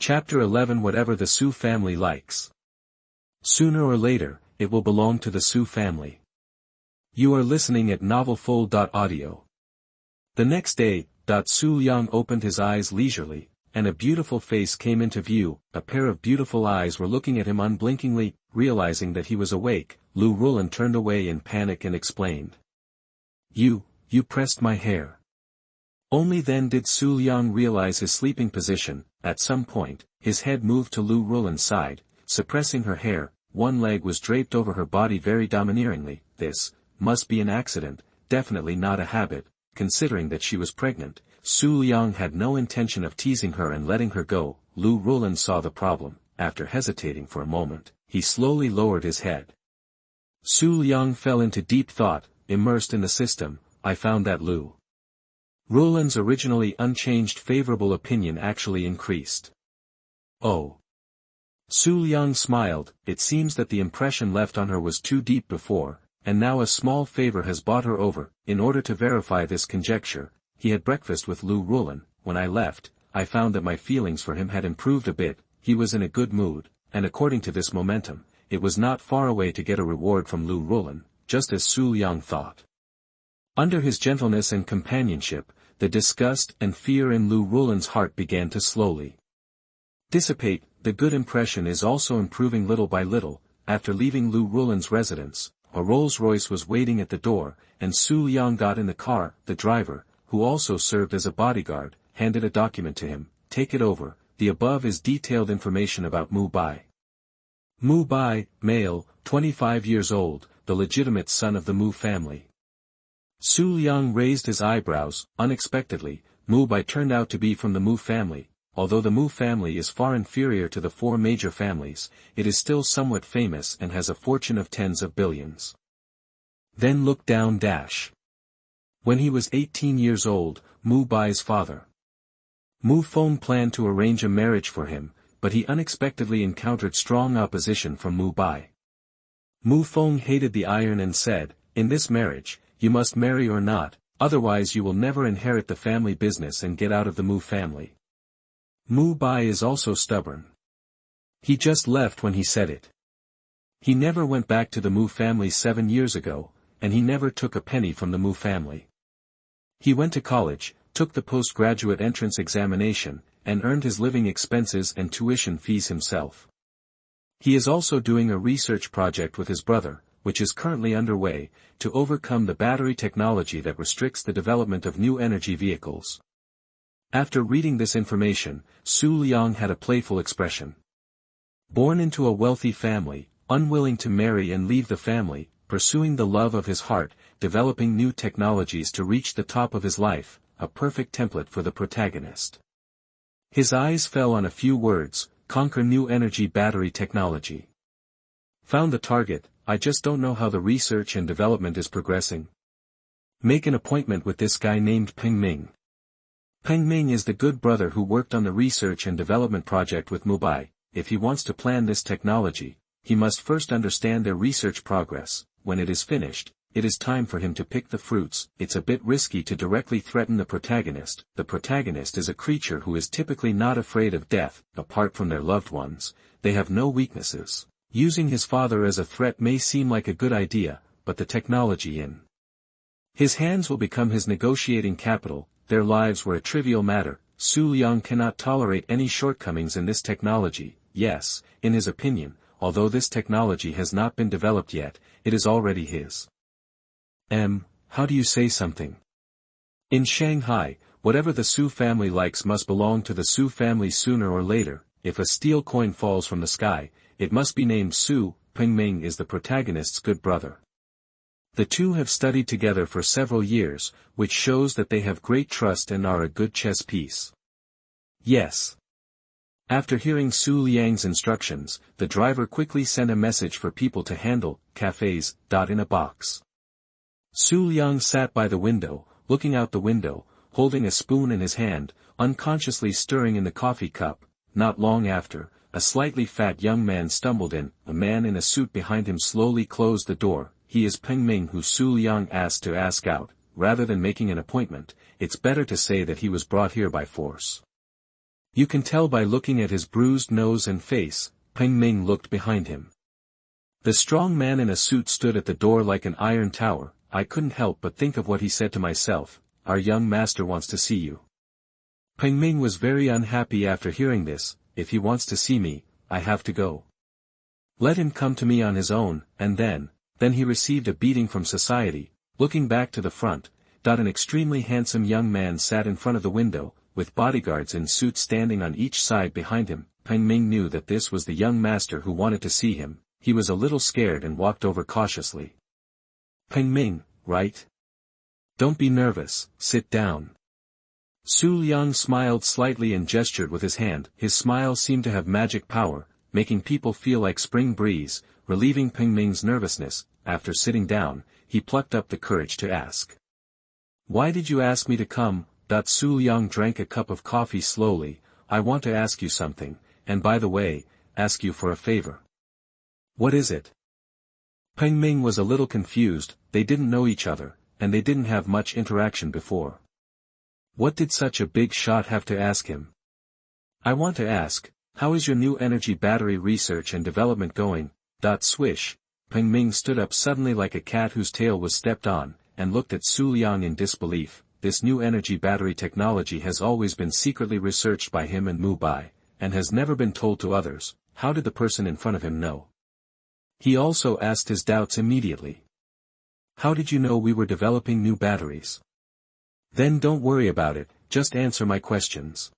Chapter 11. Whatever the Su family likes. Sooner or later, it will belong to the Su family. You are listening at novelfull.audio. The next day, Su Liang opened his eyes leisurely, and a beautiful face came into view. A pair of beautiful eyes were looking at him unblinkingly. Realizing that he was awake, Lu Rulan turned away in panic and explained. You pressed my hair. Only then did Su Liang realize his sleeping position. At some point, his head moved to Lu Rulan's side, suppressing her hair. One leg was draped over her body very domineeringly. This must be an accident, definitely not a habit. Considering that she was pregnant, Su Liang had no intention of teasing her and letting her go. Lu Rulan saw the problem. After hesitating for a moment, he slowly lowered his head. Su Liang fell into deep thought, immersed in the system. I found that Lu Rulan's originally unchanged favorable opinion actually increased. Oh. Su Liang smiled. It seems that the impression left on her was too deep before, and now a small favor has bought her over. In order to verify this conjecture, he had breakfast with Lu Rulan. When I left, I found that my feelings for him had improved a bit. He was in a good mood, and according to this momentum, it was not far away to get a reward from Lu Rulan, just as Su Liang thought. Under his gentleness and companionship, the disgust and fear in Lu Rulan's heart began to slowly dissipate. The good impression is also improving little by little. After leaving Lu Rulan's residence, a Rolls-Royce was waiting at the door, and Su Liang got in the car. The driver, who also served as a bodyguard, handed a document to him. Take it over. The above is detailed information about Mu Bai. Mu Bai, male, 25 years old, the legitimate son of the Mu family. Su Liang raised his eyebrows. Unexpectedly, Mu Bai turned out to be from the Mu family. Although the Mu family is far inferior to the four major families, it is still somewhat famous and has a fortune of tens of billions. Then look down. When he was 18 years old, Mu Bai's father, Mu Feng, planned to arrange a marriage for him, but he unexpectedly encountered strong opposition from Mu Bai. Mu Feng hated the iron and said, "In this marriage, you must marry or not, otherwise you will never inherit the family business and get out of the Mu family." Mu Bai is also stubborn. He just left when he said it. He never went back to the Mu family 7 years ago, and he never took a penny from the Mu family. He went to college, took the postgraduate entrance examination, and earned his living expenses and tuition fees himself. He is also doing a research project with his brother, which is currently underway, to overcome the battery technology that restricts the development of new energy vehicles. After reading this information, Su Liang had a playful expression. Born into a wealthy family, unwilling to marry and leave the family, pursuing the love of his heart, developing new technologies to reach the top of his life, a perfect template for the protagonist. His eyes fell on a few words: conquer new energy battery technology. Found the target. I just don't know how the research and development is progressing. Make an appointment with this guy named Peng Ming. Peng Ming is the good brother who worked on the research and development project with Mu Bai. If he wants to plan this technology, he must first understand their research progress. When it is finished, it is time for him to pick the fruits. It's a bit risky to directly threaten the protagonist. The protagonist is a creature who is typically not afraid of death. Apart from their loved ones, they have no weaknesses. Using his father as a threat may seem like a good idea, but the technology in his hands will become his negotiating capital. Their lives were a trivial matter. Su Liang cannot tolerate any shortcomings in this technology. Yes, in his opinion, although this technology has not been developed yet, it is already his. How do you say something? In Shanghai, whatever the Su family likes must belong to the Su family sooner or later. If a steel coin falls from the sky, it must be named Su. Peng Ming is the protagonist's good brother. The two have studied together for several years, which shows that they have great trust and are a good chess piece. Yes. After hearing Su Liang's instructions, the driver quickly sent a message for people to handle cafes. In a box. Su Liang sat by the window, looking out the window, holding a spoon in his hand, unconsciously stirring in the coffee cup. Not long after, a slightly fat young man stumbled in. A man in a suit behind him slowly closed the door. He is Peng Ming, who Su Liang asked to ask out. Rather than making an appointment, it's better to say that he was brought here by force. You can tell by looking at his bruised nose and face. Peng Ming looked behind him. The strong man in a suit stood at the door like an iron tower. I couldn't help but think of what he said to myself, our young master wants to see you. Peng Ming was very unhappy after hearing this. If he wants to see me, I have to go. Let him come to me on his own, and then he received a beating from society. Looking back to the front, an extremely handsome young man sat in front of the window, with bodyguards in suits standing on each side behind him. Peng Ming knew that this was the young master who wanted to see him. He was a little scared and walked over cautiously. Peng Ming, right? Don't be nervous, sit down. Su Liang smiled slightly and gestured with his hand. His smile seemed to have magic power, making people feel like spring breeze, relieving Peng Ming's nervousness. After sitting down, he plucked up the courage to ask. Why did you ask me to come? Su Liang drank a cup of coffee slowly. I want to ask you something, and by the way, ask you for a favor. What is it? Peng Ming was a little confused. They didn't know each other, and they didn't have much interaction before. What did such a big shot have to ask him? I want to ask, how is your new energy battery research and development going? Swish. Peng Ming stood up suddenly like a cat whose tail was stepped on, and looked at Su Liang in disbelief. This new energy battery technology has always been secretly researched by him and Mu Bai, and has never been told to others. How did the person in front of him know? He also asked his doubts immediately. How did you know we were developing new batteries? Then don't worry about it, just answer my questions.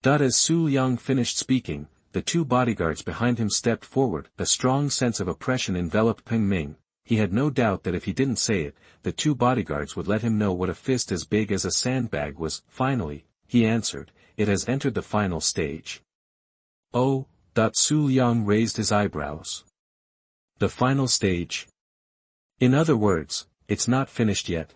As Su Liang finished speaking, the two bodyguards behind him stepped forward. A strong sense of oppression enveloped Peng Ming. He had no doubt that if he didn't say it, the two bodyguards would let him know what a fist as big as a sandbag was. Finally, he answered, it has entered the final stage. Oh, Su Liang raised his eyebrows. The final stage? In other words, it's not finished yet.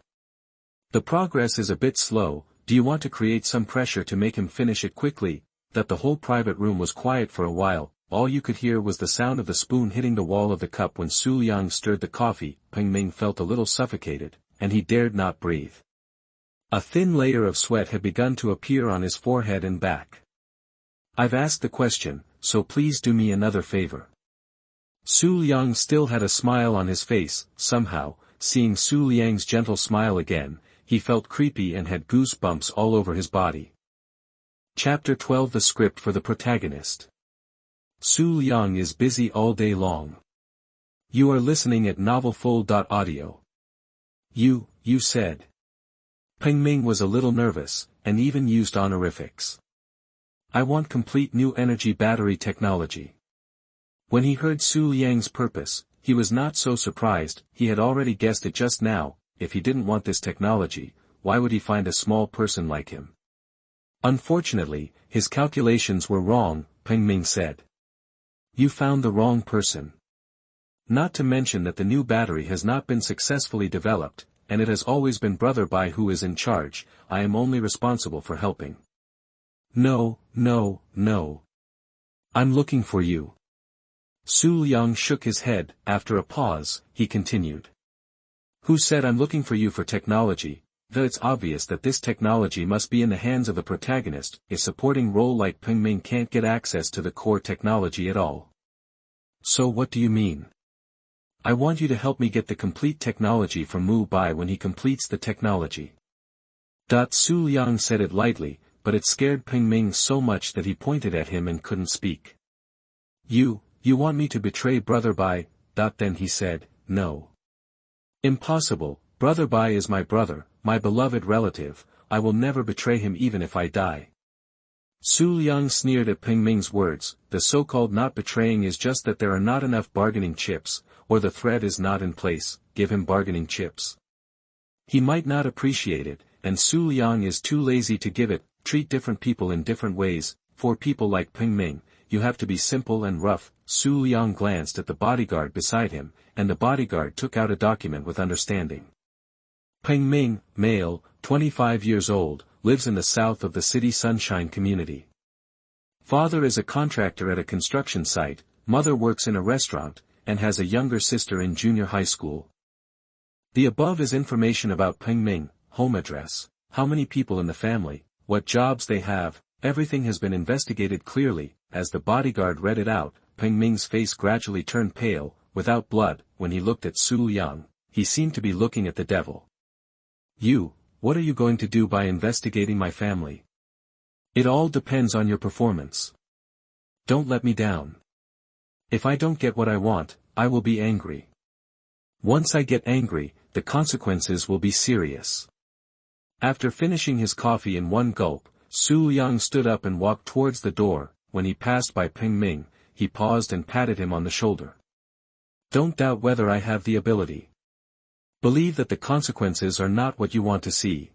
The progress is a bit slow. Do you want to create some pressure to make him finish it quickly? The whole private room was quiet for a while. All you could hear was the sound of the spoon hitting the wall of the cup when Su Liang stirred the coffee. Peng Ming felt a little suffocated, and he dared not breathe. A thin layer of sweat had begun to appear on his forehead and back. I've asked the question, so please do me another favor. Su Liang still had a smile on his face. Somehow, seeing Su Liang's gentle smile again, he felt creepy and had goosebumps all over his body. Chapter 12. The script for the protagonist. Su Liang is busy all day long. You are listening at novelfull.audio. You said. Peng Ming was a little nervous, and even used honorifics. I want complete new energy battery technology. When he heard Su Liang's purpose, he was not so surprised. He had already guessed it just now. If he didn't want this technology, why would he find a small person like him? Unfortunately, his calculations were wrong, Peng Ming said. You found the wrong person. Not to mention that the new battery has not been successfully developed, and it has always been Brother Bai who is in charge. I am only responsible for helping. No. I'm looking for you. Su Liang shook his head. After a pause, he continued. Who said I'm looking for you for technology? It's obvious that this technology must be in the hands of the protagonist. A supporting role like Peng Ming can't get access to the core technology at all. So what do you mean? I want you to help me get the complete technology from Mu Bai when he completes the technology. Su Liang said it lightly, but it scared Peng Ming so much that he pointed at him and couldn't speak. You want me to betray Brother Bai? Then he said, no. Impossible. Brother Bai is my brother, my beloved relative. I will never betray him even if I die. Su Liang sneered at Peng Ming's words. The so-called not betraying is just that there are not enough bargaining chips, or the thread is not in place. Give him bargaining chips. He might not appreciate it, and Su Liang is too lazy to give it. Treat different people in different ways. For people like Peng Ming, you have to be simple and rough. Su Liang glanced at the bodyguard beside him, and the bodyguard took out a document with understanding. Peng Ming, male, 25 years old, lives in the south of the city Sunshine community. Father is a contractor at a construction site, mother works in a restaurant, and has a younger sister in junior high school. The above is information about Peng Ming, home address, how many people in the family, what jobs they have, everything has been investigated clearly." As the bodyguard read it out, Peng Ming's face gradually turned pale, without blood. When he looked at Su Liang, he seemed to be looking at the devil. What are you going to do by investigating my family? It all depends on your performance. Don't let me down. If I don't get what I want, I will be angry. Once I get angry, the consequences will be serious. After finishing his coffee in one gulp, Su Liang stood up and walked towards the door. When he passed by Peng Ming, he paused and patted him on the shoulder. Don't doubt whether I have the ability. Believe that the consequences are not what you want to see.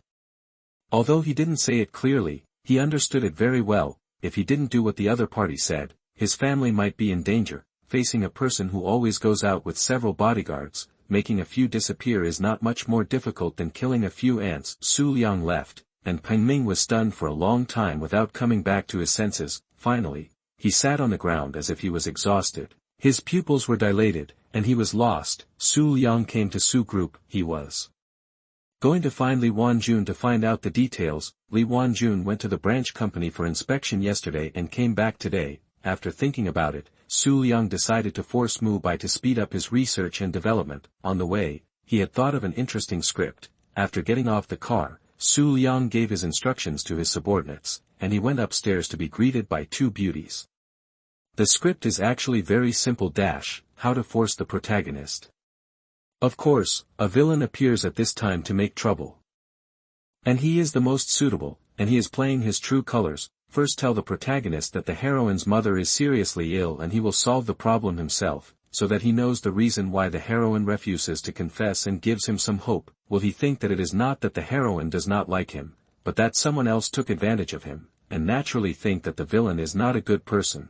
Although he didn't say it clearly, he understood it very well. If he didn't do what the other party said, his family might be in danger. Facing a person who always goes out with several bodyguards, making a few disappear is not much more difficult than killing a few ants. Su Liang left, and Peng Ming was stunned for a long time without coming back to his senses. Finally, he sat on the ground as if he was exhausted. His pupils were dilated, and he was lost. Su Liang came to Su Group. He was going to find Li Wanjun to find out the details. Li Wanjun went to the branch company for inspection yesterday and came back today. After thinking about it, Su Liang decided to force Mu Bai to speed up his research and development. On the way, he had thought of an interesting script. After getting off the car, Su Liang gave his instructions to his subordinates, and he went upstairs to be greeted by two beauties. The script is actually very simple. How to force the protagonist. Of course, a villain appears at this time to make trouble. And he is the most suitable, and he is playing his true colors. First tell the protagonist that the heroine's mother is seriously ill and he will solve the problem himself, so that he knows the reason why the heroine refuses to confess and gives him some hope. Will he think that it is not that the heroine does not like him, but that someone else took advantage of him, and naturally think that the villain is not a good person.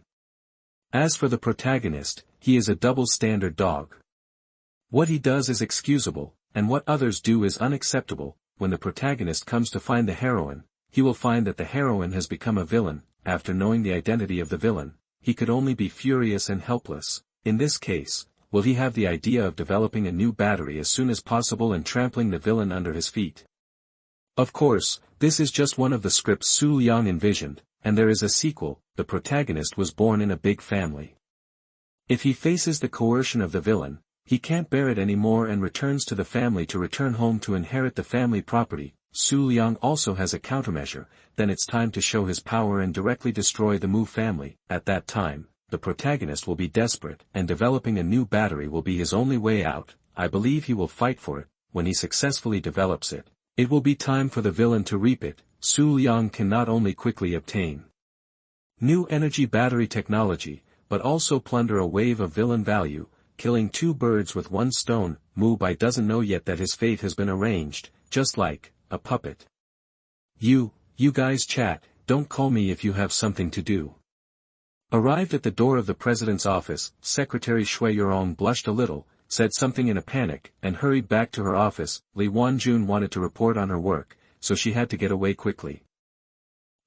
As for the protagonist, he is a double-standard dog. What he does is excusable, and what others do is unacceptable. When the protagonist comes to find the heroine, he will find that the heroine has become a villain. After knowing the identity of the villain, he could only be furious and helpless. In this case, will he have the idea of developing a new battery as soon as possible and trampling the villain under his feet? Of course, this is just one of the scripts Su Liang envisioned, and there is a sequel. The protagonist was born in a big family. If he faces the coercion of the villain, he can't bear it anymore and returns to the family to return home to inherit the family property. Su Liang also has a countermeasure. Then it's time to show his power and directly destroy the Mu family. At that time, the protagonist will be desperate, and developing a new battery will be his only way out. I believe he will fight for it. When he successfully develops it, it will be time for the villain to reap it. Su Liang can not only quickly obtain new energy battery technology, but also plunder a wave of villain value, killing two birds with one stone. Mu Bai doesn't know yet that his fate has been arranged, just like a puppet. You guys chat, don't call me if you have something to do. Arrived at the door of the president's office, Secretary Shui Yurong blushed a little, said something in a panic, and hurried back to her office. Li Wanjun wanted to report on her work, so she had to get away quickly.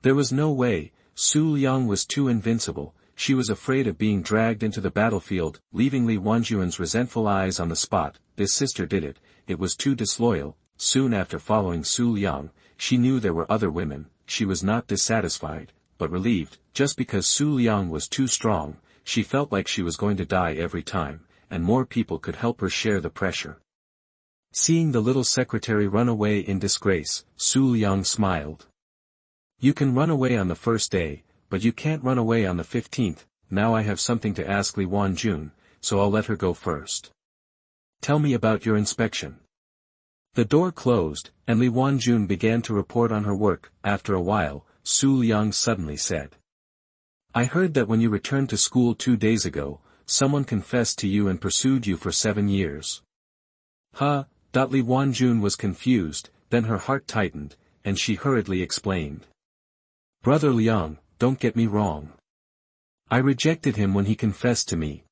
There was no way. Su Liang was too invincible. She was afraid of being dragged into the battlefield, leaving Li Wanjun's resentful eyes on the spot. This sister did it. It was too disloyal. Soon after following Su Liang, she knew there were other women. She was not dissatisfied, but relieved. Just because Su Liang was too strong, she felt like she was going to die every time, and more people could help her share the pressure. Seeing the little secretary run away in disgrace, Su Liang smiled. You can run away on the first day, but you can't run away on the 15th. Now I have something to ask Li Wanjun, so I'll let her go first. Tell me about your inspection. The door closed, and Li Wanjun began to report on her work. After a while, Su Liang suddenly said, I heard that when you returned to school 2 days ago, someone confessed to you and pursued you for 7 years. Huh? Li Wanjun was confused, then her heart tightened, and she hurriedly explained. Brother Liang, don't get me wrong. I rejected him when he confessed to me.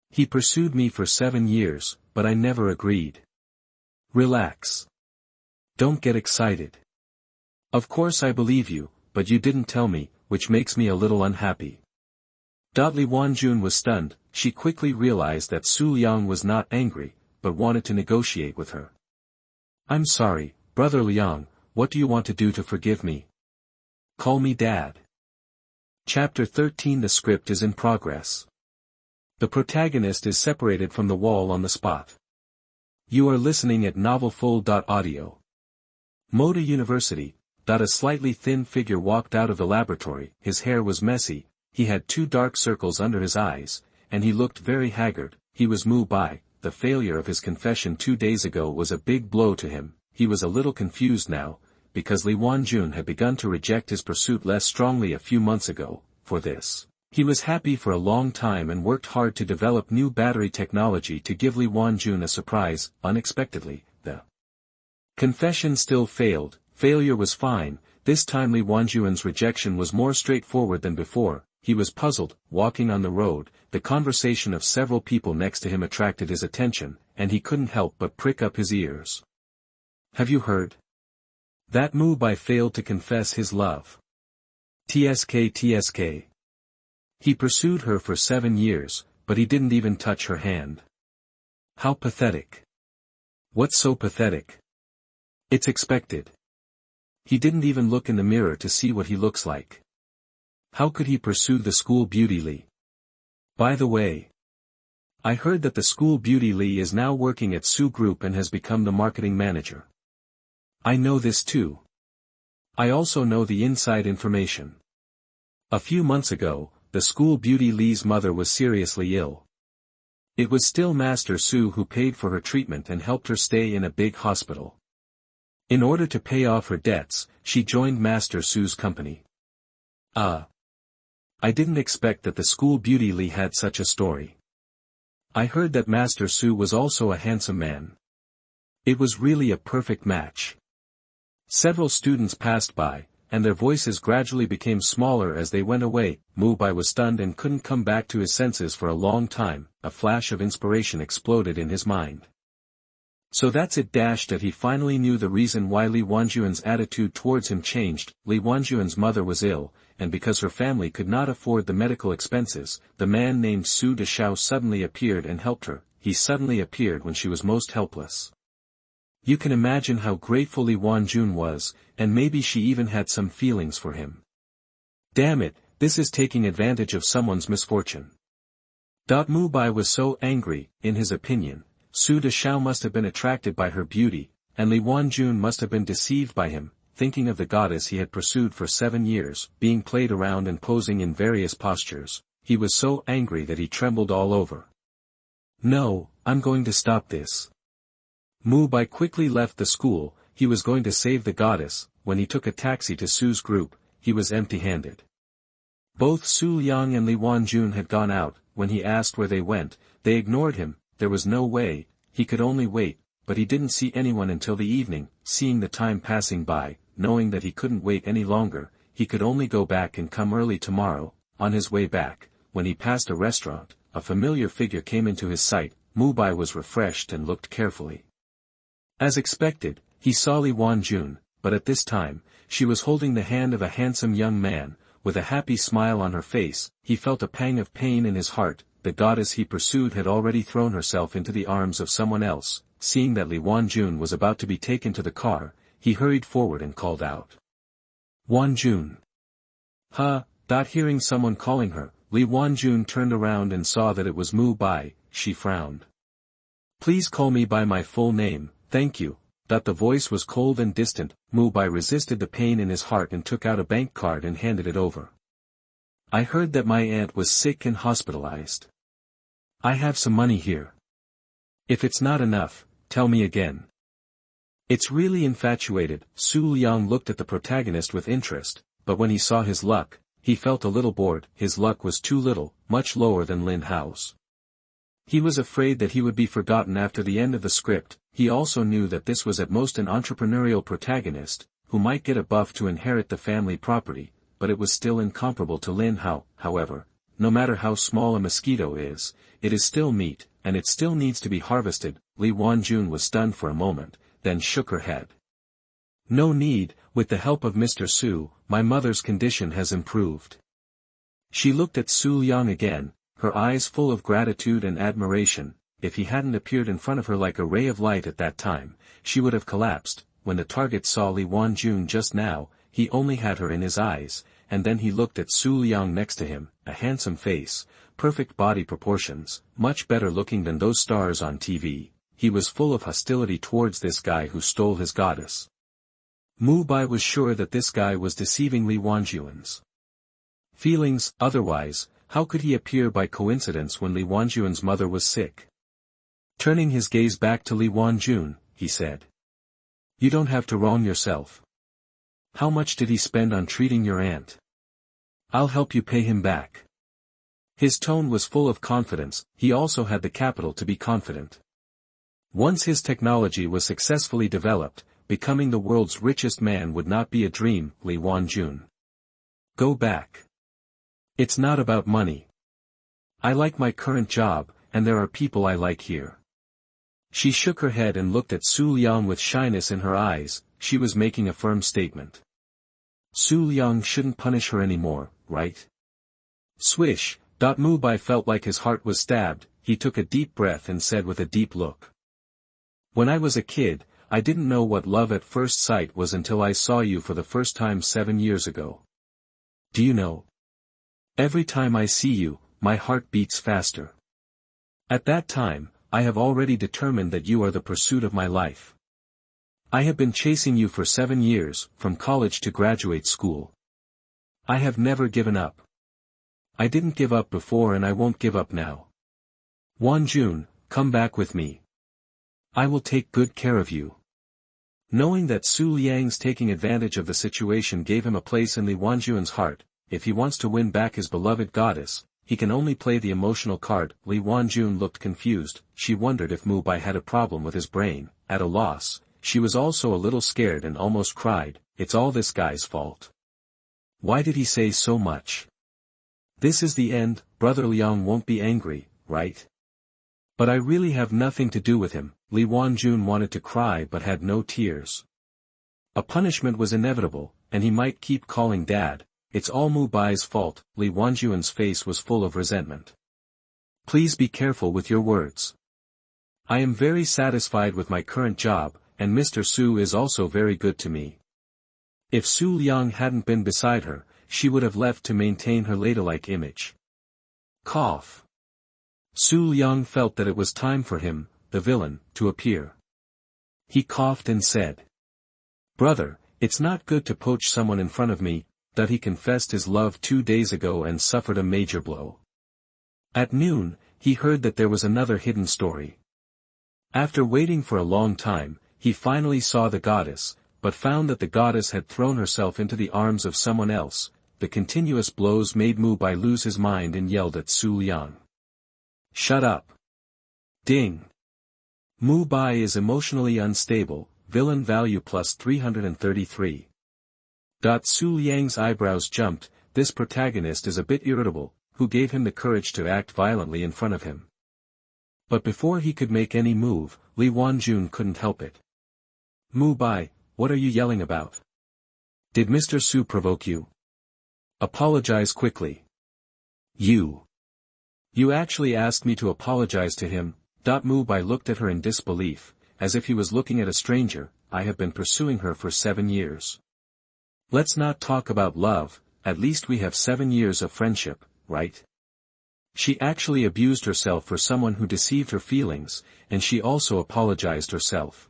He pursued me for 7 years, but I never agreed. Relax. Don't get excited. Of course I believe you, but you didn't tell me, which makes me a little unhappy. Li Wanjun was stunned. She quickly realized that Su Liang was not angry, but wanted to negotiate with her. I'm sorry, Brother Liang, what do you want to do to forgive me? Call me Dad. Chapter 13. The script is in progress. The protagonist is separated from the wall on the spot. You are listening at novelfull.audio. Moda University. A slightly thin figure walked out of the laboratory. His hair was messy, he had 2 dark circles under his eyes, and he looked very haggard. He was Mu Bai. The failure of his confession 2 days ago was a big blow to him. He was a little confused now, because Li Wanjun had begun to reject his pursuit less strongly a few months ago. For this, he was happy for a long time and worked hard to develop new battery technology to give Li Wanjun a surprise. Unexpectedly, the confession still failed. Failure was fine. This time Li Wanjun's rejection was more straightforward than before. He was puzzled. Walking on the road, the conversation of several people next to him attracted his attention, and he couldn't help but prick up his ears. Have you heard? That Mu Bai failed to confess his love. TSK. He pursued her for 7 years, but he didn't even touch her hand. How pathetic. What's so pathetic? It's expected. He didn't even look in the mirror to see what he looks like. How could he pursue the school beauty Li? By the way, I heard that the school beauty Li is now working at Su Group and has become the marketing manager. I know this too. I also know the inside information. A few months ago, the school beauty Li's mother was seriously ill. It was still Master Su who paid for her treatment and helped her stay in a big hospital. In order to pay off her debts, she joined Master Su's company. I didn't expect that the school beauty Li had such a story. I heard that Master Su was also a handsome man. It was really a perfect match. Several students passed by, and their voices gradually became smaller as they went away. Mu Bai was stunned and couldn't come back to his senses for a long time. A flash of inspiration exploded in his mind. So that's it. That he finally knew the reason why Li Wanjun's attitude towards him changed. Li Wanjun's mother was ill, and because her family could not afford the medical expenses, the man named Su Deshao suddenly appeared and helped her. He suddenly appeared when she was most helpless. You can imagine how grateful Li Wanjun was, and maybe she even had some feelings for him. Damn it, this is taking advantage of someone's misfortune. Mu Bai was so angry. In his opinion, Su Deshao must have been attracted by her beauty, and Li Wanjun must have been deceived by him, thinking of the goddess he had pursued for 7 years, being played around and posing in various postures. He was so angry that he trembled all over. No, I'm going to stop this. Mu Bai quickly left the school. He was going to save the goddess. When he took a taxi to Su's group, he was empty-handed. Both Su Liang and Li Wanjun had gone out. When he asked where they went, they ignored him. There was no way, he could only wait, but he didn't see anyone until the evening. Seeing the time passing by, knowing that he couldn't wait any longer, he could only go back and come early tomorrow. On his way back, when he passed a restaurant, a familiar figure came into his sight. Mu Bai was refreshed and looked carefully. As expected, he saw Li Wanjun, but at this time, she was holding the hand of a handsome young man. With a happy smile on her face, he felt a pang of pain in his heart. The goddess he pursued had already thrown herself into the arms of someone else. Seeing that Li Wanjun was about to be taken to the car, he hurried forward and called out. Wanjun. Hearing someone calling her, Li Wanjun turned around and saw that it was Mu Bai. She frowned. Please call me by my full name, thank you. The voice was cold and distant. Mu Bai resisted the pain in his heart and took out a bank card and handed it over. I heard that my aunt was sick and hospitalized. I have some money here. If it's not enough, tell me again. It's really infatuated. Su Liang looked at the protagonist with interest, but when he saw his luck, he felt a little bored. His luck was too little, much lower than Lin Hao's. He was afraid that he would be forgotten after the end of the script. He also knew that this was at most an entrepreneurial protagonist, who might get a buff to inherit the family property, but it was still incomparable to Lin Hao. However, no matter how small a mosquito is, it is still meat, and it still needs to be harvested. Li Wanjun was stunned for a moment, then shook her head. No need, with the help of Mr. Su, my mother's condition has improved. She looked at Su Liang again, her eyes full of gratitude and admiration. If he hadn't appeared in front of her like a ray of light at that time, she would have collapsed. When the target saw Li Wanjun just now, he only had her in his eyes, and then he looked at Su Liang next to him, a handsome face, perfect body proportions, much better looking than those stars on TV. He was full of hostility towards this guy who stole his goddess. Mu Bai was sure that this guy was deceiving Li Wanjuan's feelings. Otherwise, how could he appear by coincidence when Li Wanjuan's mother was sick? Turning his gaze back to Li Wanjun, he said, "You don't have to wrong yourself. How much did he spend on treating your aunt? I'll help you pay him back." His tone was full of confidence. He also had the capital to be confident. Once his technology was successfully developed, becoming the world's richest man would not be a dream. Li Wanjun, go back. It's not about money. I like my current job, and there are people I like here. She shook her head and looked at Su Liang with shyness in her eyes. She was making a firm statement. Su Liang shouldn't punish her anymore, right? Swish. Mu Bai felt like his heart was stabbed. He took a deep breath and said with a deep look, "When I was a kid, I didn't know what love at first sight was until I saw you for the first time 7 years ago. Do you know? Every time I see you, my heart beats faster. At that time, I have already determined that you are the pursuit of my life. I have been chasing you for 7 years, from college to graduate school. I have never given up. I didn't give up before and I won't give up now. Wanjun, come back with me. I will take good care of you." Knowing that Su Liang's taking advantage of the situation gave him a place in Li Wanjuan's heart, if he wants to win back his beloved goddess, he can only play the emotional card. Li Wanjun looked confused. She wondered if Mu Bai had a problem with his brain. At a loss, she was also a little scared and almost cried. It's all this guy's fault. Why did he say so much? This is the end. Brother Liang won't be angry, right? But I really have nothing to do with him. Li Wanjun wanted to cry but had no tears. A punishment was inevitable, and he might keep calling Dad. It's all Mu Bai's fault. Li Wanjuan's face was full of resentment. Please be careful with your words. I am very satisfied with my current job, and Mr. Su is also very good to me. If Su Liang hadn't been beside her, she would have left to maintain her ladylike image. Cough. Su Liang felt that it was time for him, the villain, to appear. He coughed and said, "Brother, it's not good to poach someone in front of me, that he confessed his love 2 days ago and suffered a major blow." At noon, he heard that there was another hidden story. After waiting for a long time, he finally saw the goddess, but found that the goddess had thrown herself into the arms of someone else. The continuous blows made Mu Bai lose his mind and yelled at Su Liang. "Shut up." Ding. Mu Bai is emotionally unstable, villain value plus 333. Su Liang's eyebrows jumped. This protagonist is a bit irritable. Who gave him the courage to act violently in front of him? But before he could make any move, Li Wanjun couldn't help it. "Mu Bai, what are you yelling about? Did Mr. Su provoke you? Apologize quickly." You actually asked me to apologize to him." Mu Bai looked at her in disbelief, as if he was looking at a stranger. "I have been pursuing her for 7 years. Let's not talk about love, at least we have 7 years of friendship, right? She actually abused herself for someone who deceived her feelings, and she also apologized herself.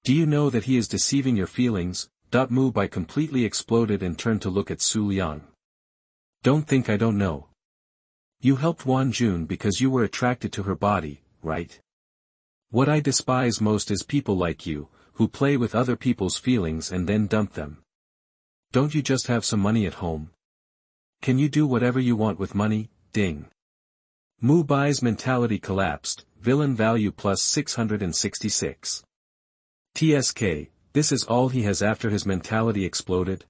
Do you know that he is deceiving your feelings?" Mu Bai completely exploded and turned to look at Su Liang. "Don't think I don't know. You helped Wanjun because you were attracted to her body, right? What I despise most is people like you, who play with other people's feelings and then dump them. Don't you just have some money at home? Can you do whatever you want with money?" Ding. Mu Bai's mentality collapsed. Villain value plus 666. TSK, this is all he has after his mentality exploded?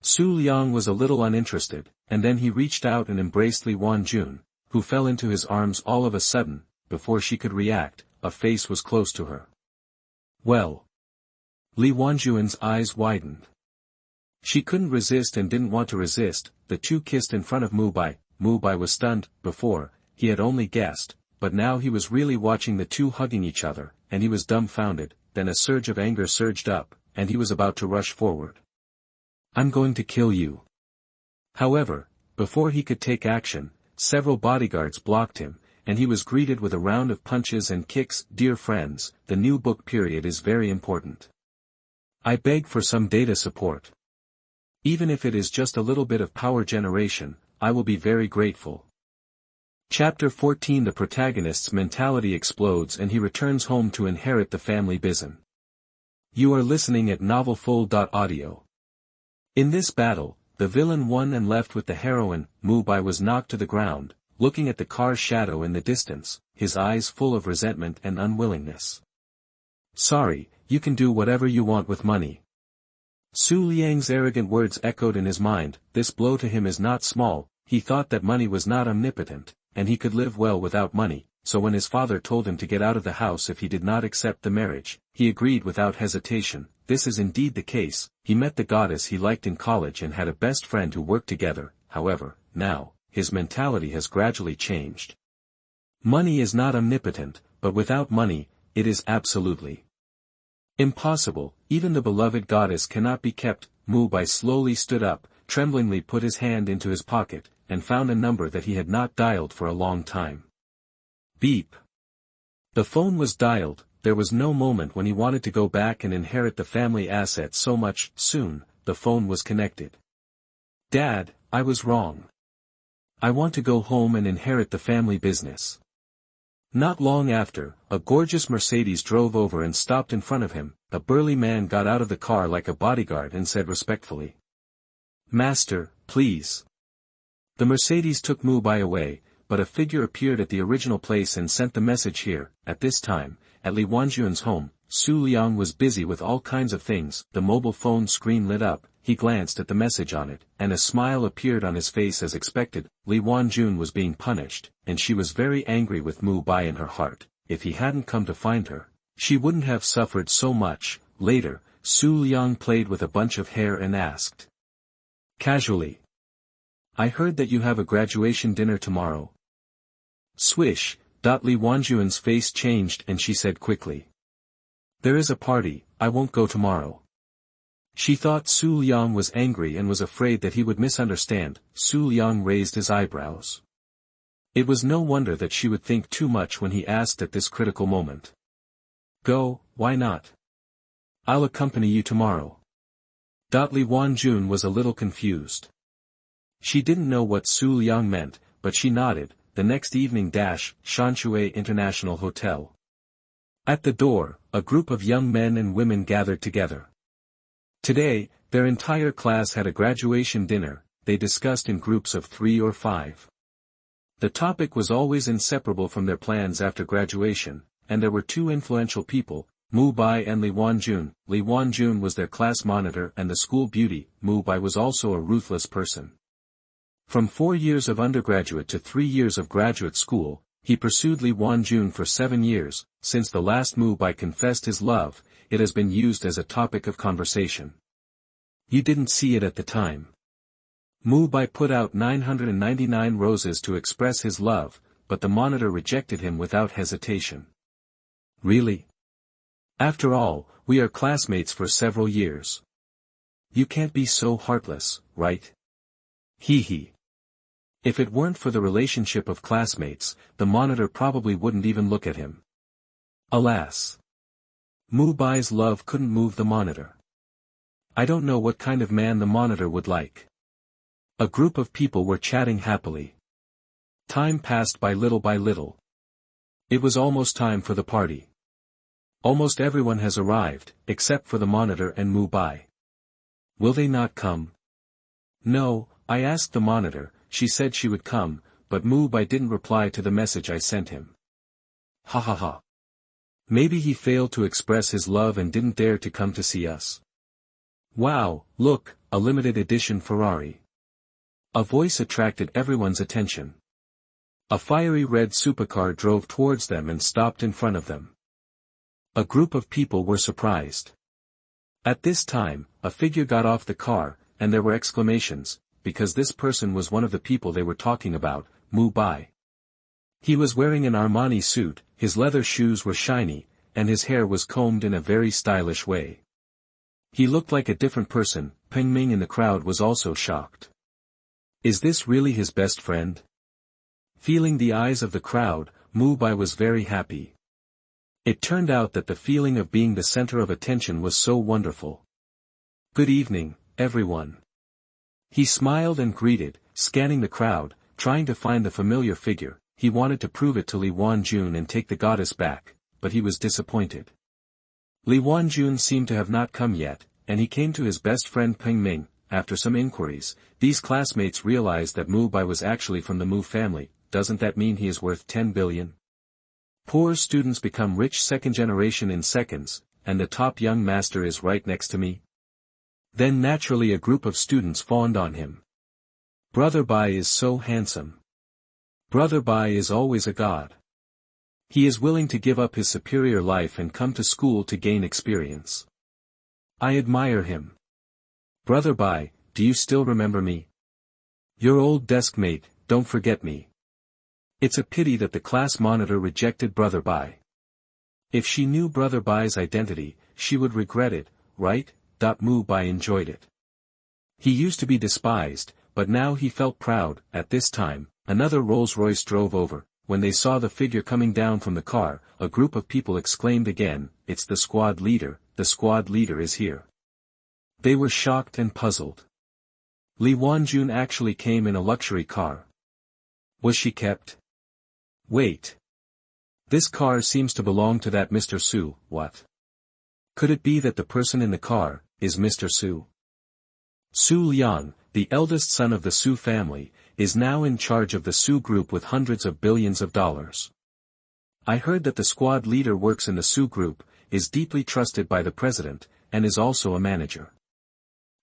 Su Liang was a little uninterested, and then he reached out and embraced Li Wanjun, who fell into his arms all of a sudden. Before she could react, a face was close to her. Well. Li Wanjun's eyes widened. She couldn't resist and didn't want to resist. The two kissed in front of Mu Bai. Mu Bai was stunned. Before, he had only guessed, but now he was really watching the two hugging each other, and he was dumbfounded. Then a surge of anger surged up, and he was about to rush forward. I'm going to kill you. However, before he could take action, several bodyguards blocked him, and he was greeted with a round of punches and kicks. Dear friends, the new book period is very important. I beg for some data support. Even if it is just a little bit of power generation, I will be very grateful. Chapter 14. The protagonist's mentality explodes and he returns home to inherit the family busin. You are listening at novelfull.audio. In this battle, the villain won and left with the heroine. Mubai was knocked to the ground, looking at the car's shadow in the distance, his eyes full of resentment and unwillingness. Sorry, you can do whatever you want with money. Su Liang's arrogant words echoed in his mind. This blow to him is not small. He thought that money was not omnipotent, and he could live well without money, so when his father told him to get out of the house if he did not accept the marriage, he agreed without hesitation. This is indeed the case. He met the goddess he liked in college and had a best friend who worked together. However, now, his mentality has gradually changed. Money is not omnipotent, but without money, it is absolutely impossible. Even the beloved goddess cannot be kept. Mubai slowly stood up, tremblingly put his hand into his pocket, and found a number that he had not dialed for a long time. Beep. The phone was dialed. There was no moment when he wanted to go back and inherit the family assets so much. Soon, the phone was connected. Dad, I was wrong. I want to go home and inherit the family business. Not long after, a gorgeous Mercedes drove over and stopped in front of him. A burly man got out of the car like a bodyguard and said respectfully, Master, please. The Mercedes took Mubai away, but a figure appeared at the original place and sent the message here. At this time, at Li Wanjun's home, Su Liang was busy with all kinds of things. The mobile phone screen lit up, he glanced at the message on it, and a smile appeared on his face as expected. Li Wanjun was being punished, and she was very angry with Mubai in her heart. If he hadn't come to find her, she wouldn't have suffered so much. Later, Su Liang played with a bunch of hair and asked casually, I heard that you have a graduation dinner tomorrow. Swish. Li Wanjun's face changed and she said quickly, there is a party, I won't go tomorrow. She thought Su Liang was angry and was afraid that he would misunderstand. Su Liang raised his eyebrows. It was no wonder that she would think too much when he asked at this critical moment. Go, why not? I'll accompany you tomorrow. Li Wanjun was a little confused. She didn't know what Su Liang meant, but she nodded. The next evening Shanshui International Hotel. At the door, a group of young men and women gathered together. Today, their entire class had a graduation dinner. They discussed in groups of 3 or 5. The topic was always inseparable from their plans after graduation, and there were 2 influential people, Mubai and Li Wanjun. Li Wanjun was their class monitor and the school beauty. Mubai was also a ruthless person. From 4 years of undergraduate to 3 years of graduate school, he pursued Li Wanjun for 7 years. Since the last Mubai confessed his love, it has been used as a topic of conversation. You didn't see it at the time. Mubai put out 999 roses to express his love, but the monitor rejected him without hesitation. Really? After all, we are classmates for several years. You can't be so heartless, right? Hee hee. If it weren't for the relationship of classmates, the monitor probably wouldn't even look at him. Alas. Mubai's love couldn't move the monitor. I don't know what kind of man the monitor would like. A group of people were chatting happily. Time passed by little. It was almost time for the party. Almost everyone has arrived, except for the monitor and Mubai. Will they not come? No, I asked the monitor. She said she would come, but Mubai didn't reply to the message I sent him. Ha ha ha. Maybe he failed to express his love and didn't dare to come to see us. Wow, look, a limited edition Ferrari. A voice attracted everyone's attention. A fiery red supercar drove towards them and stopped in front of them. A group of people were surprised. At this time, a figure got off the car, and there were exclamations, because this person was one of the people they were talking about, Mubai. He was wearing an Armani suit, his leather shoes were shiny, and his hair was combed in a very stylish way. He looked like a different person. Peng Ming in the crowd was also shocked. Is this really his best friend? Feeling the eyes of the crowd, Mu Bai was very happy. It turned out that the feeling of being the center of attention was so wonderful. Good evening, everyone. He smiled and greeted, scanning the crowd, trying to find the familiar figure. He wanted to prove it to Li Wanjun and take the goddess back, but he was disappointed. Li Wanjun seemed to have not come yet, and he came to his best friend Peng Ming. After some inquiries, these classmates realized that Mu Bai was actually from the Mu family. Doesn't that mean he is worth 10 billion? Poor students become rich second generation in seconds, and the top young master is right next to me? Then naturally a group of students fawned on him. Brother Bai is so handsome. Brother Bai is always a god. He is willing to give up his superior life and come to school to gain experience. I admire him. Brother Bai, do you still remember me? Your old desk mate, don't forget me. It's a pity that the class monitor rejected Brother Bai. If she knew Brother Bai's identity, she would regret it, right? Mu Bai enjoyed it. He used to be despised, but now he felt proud. At this time, another Rolls-Royce drove over. When they saw the figure coming down from the car, a group of people exclaimed again, "It's the squad leader, the squad leader is here." They were shocked and puzzled. Li Wanjun actually came in a luxury car. Was she kept? Wait. This car seems to belong to that Mr. Su. What? Could it be that the person in the car is Mr. Su? Su Liang, the eldest son of the Su family, is now in charge of the Su group with hundreds of billions of dollars. I heard that the squad leader works in the Su group, is deeply trusted by the president, and is also a manager.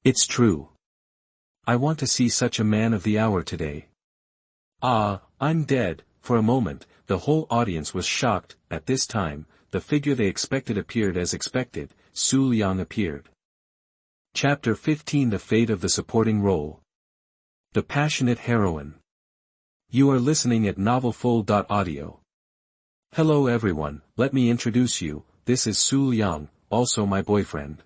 It's true. I want to see such a man of the hour today. Ah, I'm dead. For a moment, the whole audience was shocked. At this time, the figure they expected appeared as expected. Su Liang appeared. Chapter 15: The Fate of the Supporting Role. The Passionate Heroine. You are listening at novelfull.audio. Hello everyone, let me introduce you, this is Su Liang, also my boyfriend.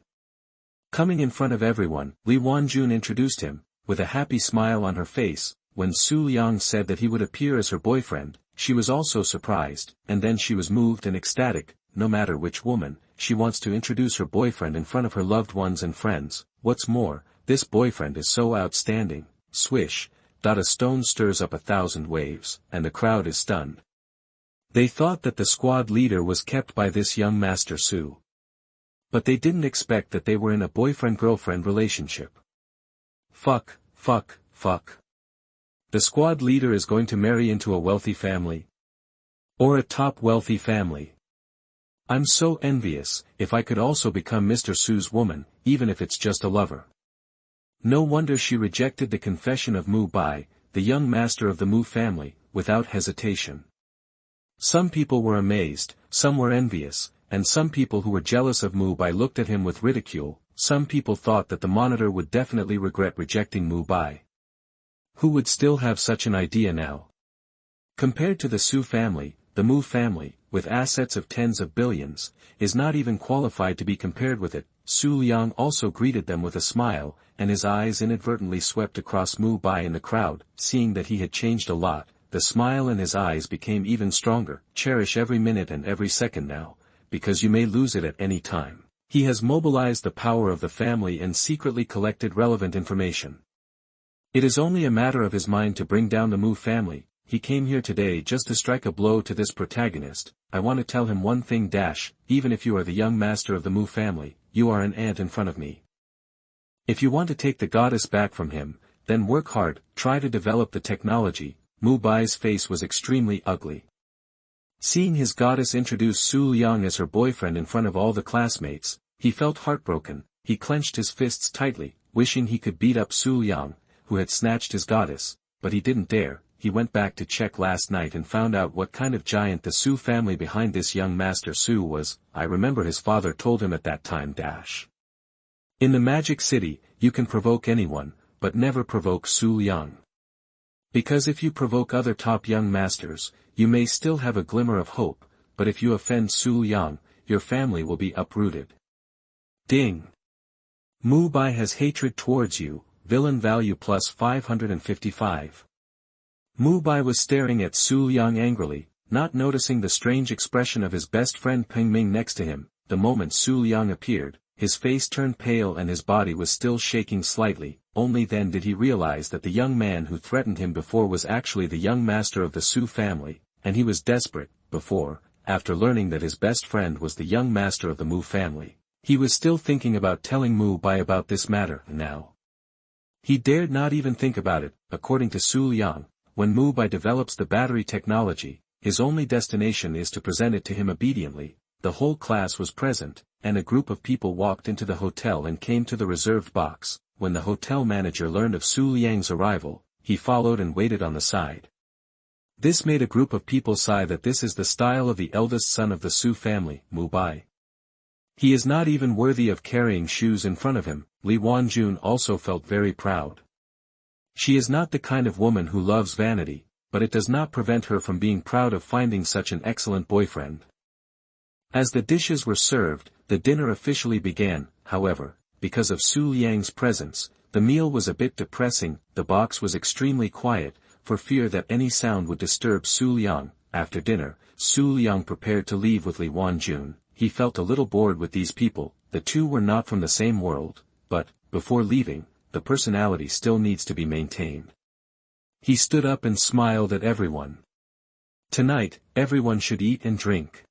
Coming in front of everyone, Li Wanjun introduced him, with a happy smile on her face. When Su Liang said that he would appear as her boyfriend, she was also surprised, and then she was moved and ecstatic. No matter which woman, she wants to introduce her boyfriend in front of her loved ones and friends. What's more, this boyfriend is so outstanding. Swish, a stone stirs up 1,000 waves, and the crowd is stunned. They thought that the squad leader was kept by this young Master Su. But they didn't expect that they were in a boyfriend-girlfriend relationship. Fuck. The squad leader is going to marry into a wealthy family? Or a top wealthy family? I'm so envious. If I could also become Mr. Su's woman, even if it's just a lover. No wonder she rejected the confession of Mu Bai, the young master of the Mu family, without hesitation. Some people were amazed, some were envious, and some people who were jealous of Mu Bai looked at him with ridicule. Some people thought that the monitor would definitely regret rejecting Mu Bai. Who would still have such an idea now? Compared to the Su family, the Mu family, with assets of tens of billions, is not even qualified to be compared with it. Su Liang also greeted them with a smile, and his eyes inadvertently swept across Mu Bai in the crowd. Seeing that he had changed a lot, the smile in his eyes became even stronger. Cherish every minute and every second now, because you may lose it at any time. He has mobilized the power of the family and secretly collected relevant information. It is only a matter of his mind to bring down the Mu family. He came here today just to strike a blow to this protagonist. I want to tell him one thing. Even if you are the young master of the Mu family, you are an ant in front of me. If you want to take the goddess back from him, then work hard, try to develop the technology. Mu Bai's face was extremely ugly. Seeing his goddess introduce Su Liang as her boyfriend in front of all the classmates, he felt heartbroken. He clenched his fists tightly, wishing he could beat up Su Liang, who had snatched his goddess, but he didn't dare. He went back to check last night and found out what kind of giant the Su family behind this young Master Su was. I remember his father told him at that time. In the Magic City, you can provoke anyone, but never provoke Su Liang. Because if you provoke other top young masters, you may still have a glimmer of hope, but if you offend Su Liang, your family will be uprooted. Ding! Mu Bai has hatred towards you, villain value plus 555. Mu Bai was staring at Su Liang angrily, not noticing the strange expression of his best friend Ping Ming next to him. The moment Su Liang appeared, his face turned pale and his body was still shaking slightly. Only then did he realize that the young man who threatened him before was actually the young master of the Su family, and he was desperate. Before, after learning that his best friend was the young master of the Mu family, he was still thinking about telling Mu Bai about this matter. Now, he dared not even think about it. According to Su Liang, when Mu Bai develops the battery technology, his only destination is to present it to him obediently. The whole class was present, and a group of people walked into the hotel and came to the reserved box. When the hotel manager learned of Su Liang's arrival, he followed and waited on the side. This made a group of people sigh that this is the style of the eldest son of the Su family, Mu Bai. He is not even worthy of carrying shoes in front of him. Li Wanjun also felt very proud. She is not the kind of woman who loves vanity, but it does not prevent her from being proud of finding such an excellent boyfriend. As the dishes were served, the dinner officially began. However, because of Su Liang's presence, the meal was a bit depressing. The box was extremely quiet, for fear that any sound would disturb Su Liang. After dinner, Su Liang prepared to leave with Li Wanjun. He felt a little bored with these people. The two were not from the same world, but, before leaving, the personality still needs to be maintained. He stood up and smiled at everyone. Tonight, everyone should eat and drink.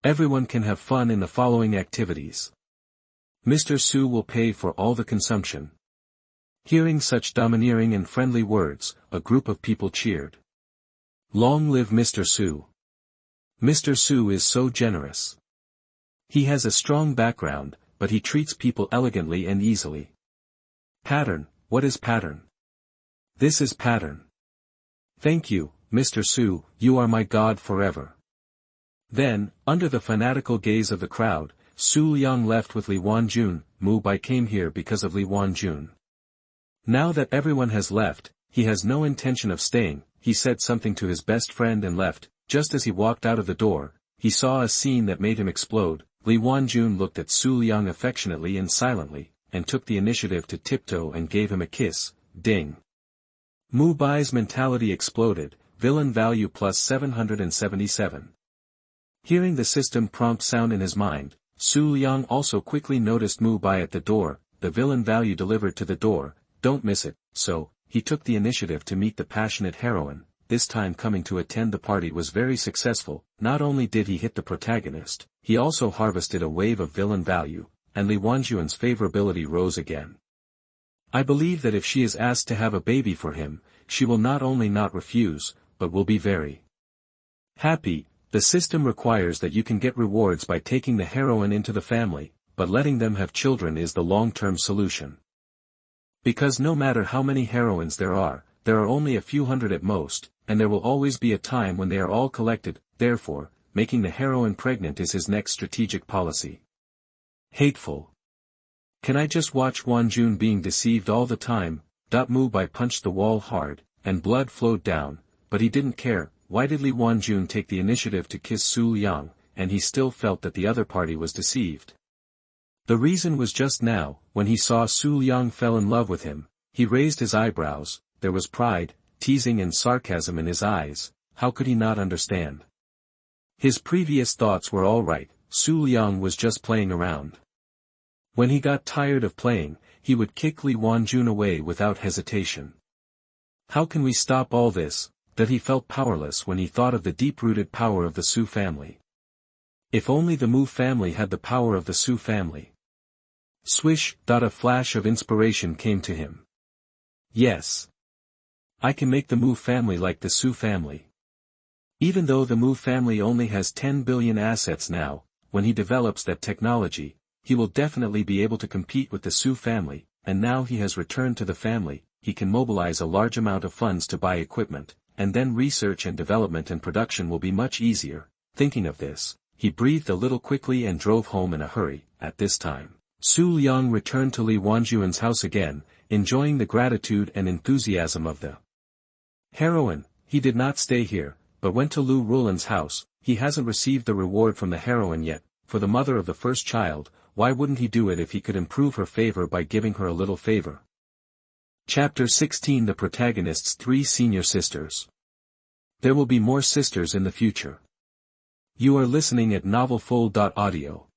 Everyone can have fun in the following activities. Mr. Su will pay for all the consumption. Hearing such domineering and friendly words, a group of people cheered. Long live Mr. Su. Mr. Su is so generous. He has a strong background, but he treats people elegantly and easily. Pattern, what is pattern? This is pattern. Thank you, Mr. Su, you are my god forever. Then, under the fanatical gaze of the crowd, Su Liang left with Li Wanjun. Mu Bai came here because of Li Wanjun. Now that everyone has left, he has no intention of staying. He said something to his best friend and left. Just as he walked out of the door, he saw a scene that made him explode. Li Wanjun looked at Su Liang affectionately and silently, and took the initiative to tiptoe and gave him a kiss. Ding. Mu Bai's mentality exploded. Villain value plus 777. Hearing the system prompt sound in his mind, Su Liang also quickly noticed Mu Bai at the door. The villain value delivered to the door. Don't miss it. So, he took the initiative to meet the passionate heroine. This time coming to attend the party was very successful. Not only did he hit the protagonist, he also harvested a wave of villain value, and Li Wanjun's favorability rose again. I believe that if she is asked to have a baby for him, she will not only not refuse, but will be very happy. The system requires that you can get rewards by taking the heroine into the family, but letting them have children is the long-term solution. Because no matter how many heroines there are only a few hundred at most, and there will always be a time when they are all collected. Therefore, making the heroine pregnant is his next strategic policy. Hateful. Can I just watch Wanjun being deceived all the time? Mu Bai punched the wall hard, and blood flowed down, but he didn't care. Why did Li Wanjun take the initiative to kiss Su Liang, and he still felt that the other party was deceived? The reason was just now, when he saw Su Liang fell in love with him, he raised his eyebrows. There was pride, teasing and sarcasm in his eyes. How could he not understand? His previous thoughts were all right. Su Liang was just playing around. When he got tired of playing, he would kick Li Wanjun away without hesitation. How can we stop all this? That he felt powerless when he thought of the deep-rooted power of the Su family. If only the Mu family had the power of the Su family. Swish! A flash of inspiration came to him. Yes. I can make the Mu family like the Su family. Even though the Mu family only has 10 billion assets now, when he develops that technology, he will definitely be able to compete with the Su family, and now he has returned to the family, he can mobilize a large amount of funds to buy equipment, and then research and development and production will be much easier. Thinking of this, he breathed a little quickly and drove home in a hurry. At this time, Su Liang returned to Li Wanjun's house again, enjoying the gratitude and enthusiasm of the heroine. He did not stay here, but went to Lu Rulan's house. He hasn't received the reward from the heroine yet. For the mother of the first child, why wouldn't he do it if he could improve her favor by giving her a little favor? Chapter 16 The Protagonist's 3 Senior Sisters. There will be more sisters in the future. You are listening at novelfull.audio.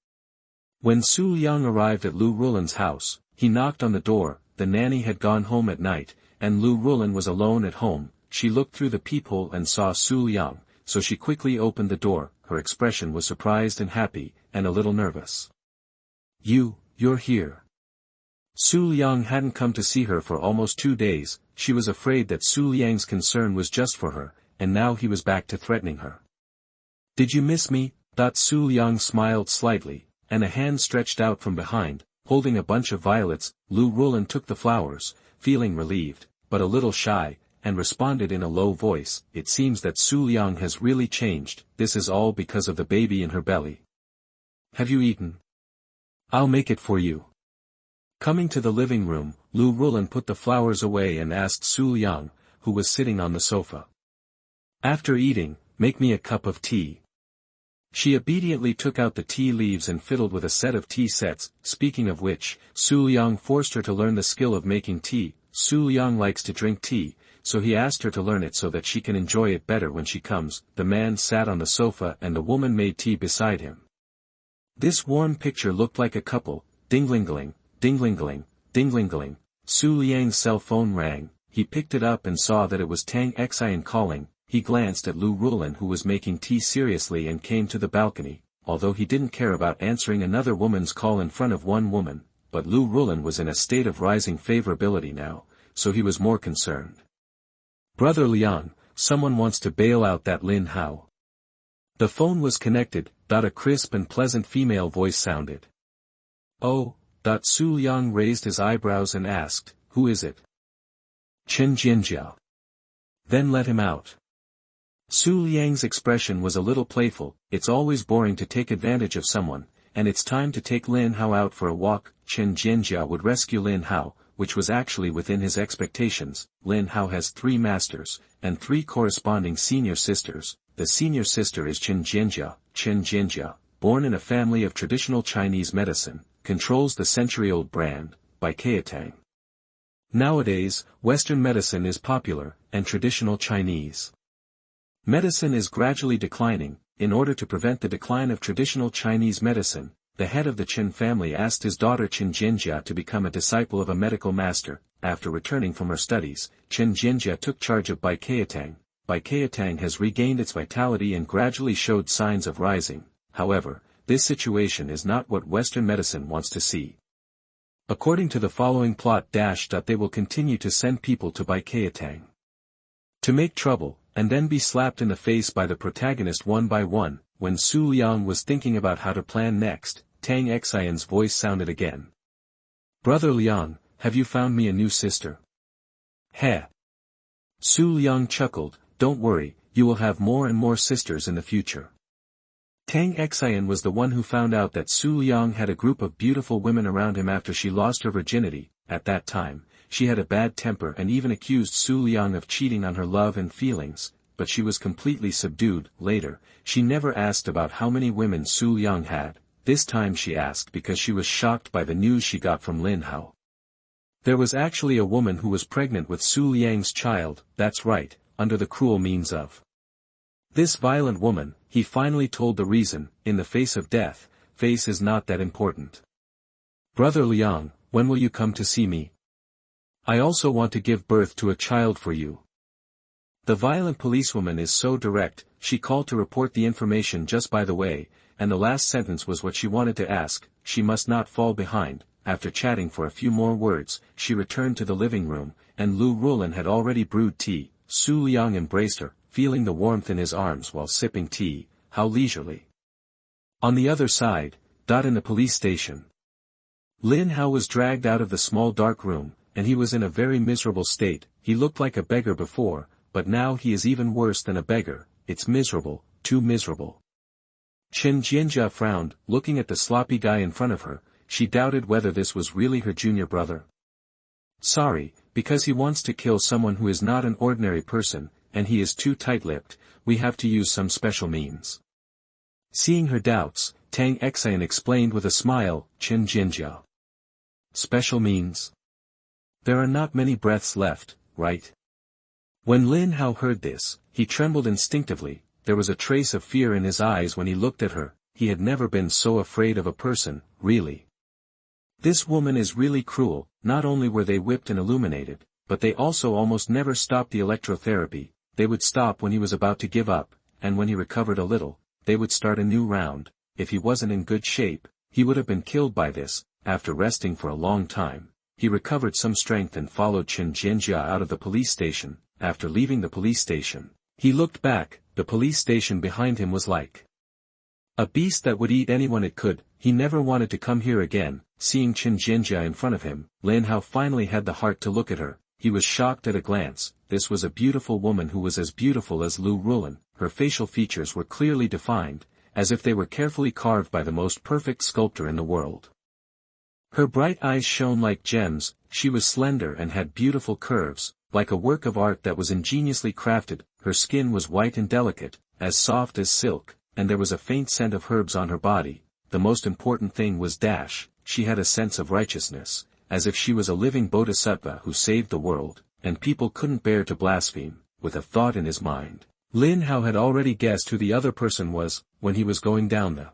When Su Liang arrived at Lu Rulan's house, he knocked on the door. The nanny had gone home at night, and Lu Rulan was alone at home. She looked through the peephole and saw Su Liang, so she quickly opened the door. Her expression was surprised and happy, and a little nervous. You're here. Su Liang hadn't come to see her for almost 2 days. She was afraid that Su Liang's concern was just for her, and now he was back to threatening her. Did you miss me? Su Liang smiled slightly, and a hand stretched out from behind, holding a bunch of violets. Lu Rulan took the flowers, feeling relieved, but a little shy, and responded in a low voice, "It seems that Su Liang has really changed. This is all because of the baby in her belly. Have you eaten? I'll make it for you." Coming to the living room, Lu Rulan put the flowers away and asked Su Liang, who was sitting on the sofa. "After eating, make me a cup of tea." She obediently took out the tea leaves and fiddled with a set of tea sets. Speaking of which, Su Liang forced her to learn the skill of making tea. Su Liang likes to drink tea, so he asked her to learn it so that she can enjoy it better when she comes. The man sat on the sofa and the woman made tea beside him. This warm picture looked like a couple. Ding-ling-ling, ding-ling-ling, ding-ling-ling. Su Liang's cell phone rang. He picked it up and saw that it was Tang Xian calling. He glanced at Lu Rulan, who was making tea seriously, and came to the balcony. Although he didn't care about answering another woman's call in front of one woman, but Lu Rulan was in a state of rising favorability now, so he was more concerned. "Brother Liang, someone wants to bail out that Lin Hao." The phone was connected. A crisp and pleasant female voice sounded. "Oh." Su Liang raised his eyebrows and asked, "Who is it?" "Chen Jianjia." "Then let him out." Su Liang's expression was a little playful. "It's always boring to take advantage of someone, and it's time to take Lin Hao out for a walk." Chen Jianjia would rescue Lin Hao, which was actually within his expectations. Lin Hao has 3 masters, and 3 corresponding senior sisters. The senior sister is Chen Jianjia, born in a family of traditional Chinese medicine, controls the century-old brand, by Keatang. Nowadays, Western medicine is popular, and traditional Chinese medicine is gradually declining. In order to prevent the decline of traditional Chinese medicine, the head of the Chen family asked his daughter Chen Jianjia to become a disciple of a medical master. After returning from her studies, Chen Jianjia took charge of Bai Keatang. Bai Keatang has regained its vitality and gradually showed signs of rising. However, this situation is not what Western medicine wants to see. According to the following plot they will continue to send people to Bai Keatang to make trouble, and then be slapped in the face by the protagonist one by one. When Su Liang was thinking about how to plan next, Tang Xian's voice sounded again. "Brother Liang, have you found me a new sister?" "Heh." Su Liang chuckled. "Don't worry, you will have more and more sisters in the future." Tang Xian was the one who found out that Su Liang had a group of beautiful women around him after she lost her virginity. At that time, she had a bad temper and even accused Su Liang of cheating on her love and feelings, but she was completely subdued. Later, she never asked about how many women Su Liang had. This time she asked because she was shocked by the news she got from Lin Hao. There was actually a woman who was pregnant with Su Liang's child. That's right, under the cruel means of this violent woman. He finally told the reason. In the face of death, face is not that important. "Brother Liang, when will you come to see me? I also want to give birth to a child for you." The violent policewoman is so direct. She called to report the information just by the way, and the last sentence was what she wanted to ask. She must not fall behind. After chatting for a few more words, she returned to the living room, and Lu Rulan had already brewed tea. Su Liang embraced her, feeling the warmth in his arms while sipping tea. How leisurely. On the other side, in the police station, Lin Hao was dragged out of the small dark room, and he was in a very miserable state. He looked like a beggar before, but now he is even worse than a beggar. It's miserable, too miserable. Chen Jianjia frowned, looking at the sloppy guy in front of her. She doubted whether this was really her junior brother. "Sorry, because he wants to kill someone who is not an ordinary person, and he is too tight-lipped, we have to use some special means." Seeing her doubts, Tang Xian explained with a smile, Qin Jinjia. Special means? There are not many breaths left, right? When Lin Hao heard this, he trembled instinctively. There was a trace of fear in his eyes when he looked at her. He had never been so afraid of a person, really. This woman is really cruel. Not only were they whipped and illuminated, but they also almost never stopped the electrotherapy. They would stop when he was about to give up, and when he recovered a little, they would start a new round. If he wasn't in good shape, he would have been killed by this. After resting for a long time, he recovered some strength and followed Qin Jinjia out of the police station. After leaving the police station, he looked back. The police station behind him was like a beast that would eat anyone it could. He never wanted to come here again. Seeing Qin Jinjia in front of him, Lin Hao finally had the heart to look at her. He was shocked at a glance. This was a beautiful woman who was as beautiful as Lu Rulan. Her facial features were clearly defined, as if they were carefully carved by the most perfect sculptor in the world. Her bright eyes shone like gems. She was slender and had beautiful curves, like a work of art that was ingeniously crafted. Her skin was white and delicate, as soft as silk, and there was a faint scent of herbs on her body. The most important thing was she had a sense of righteousness, as if she was a living bodhisattva who saved the world, and people couldn't bear to blaspheme. With a thought in his mind, Lin Hao had already guessed who the other person was. When he was going down the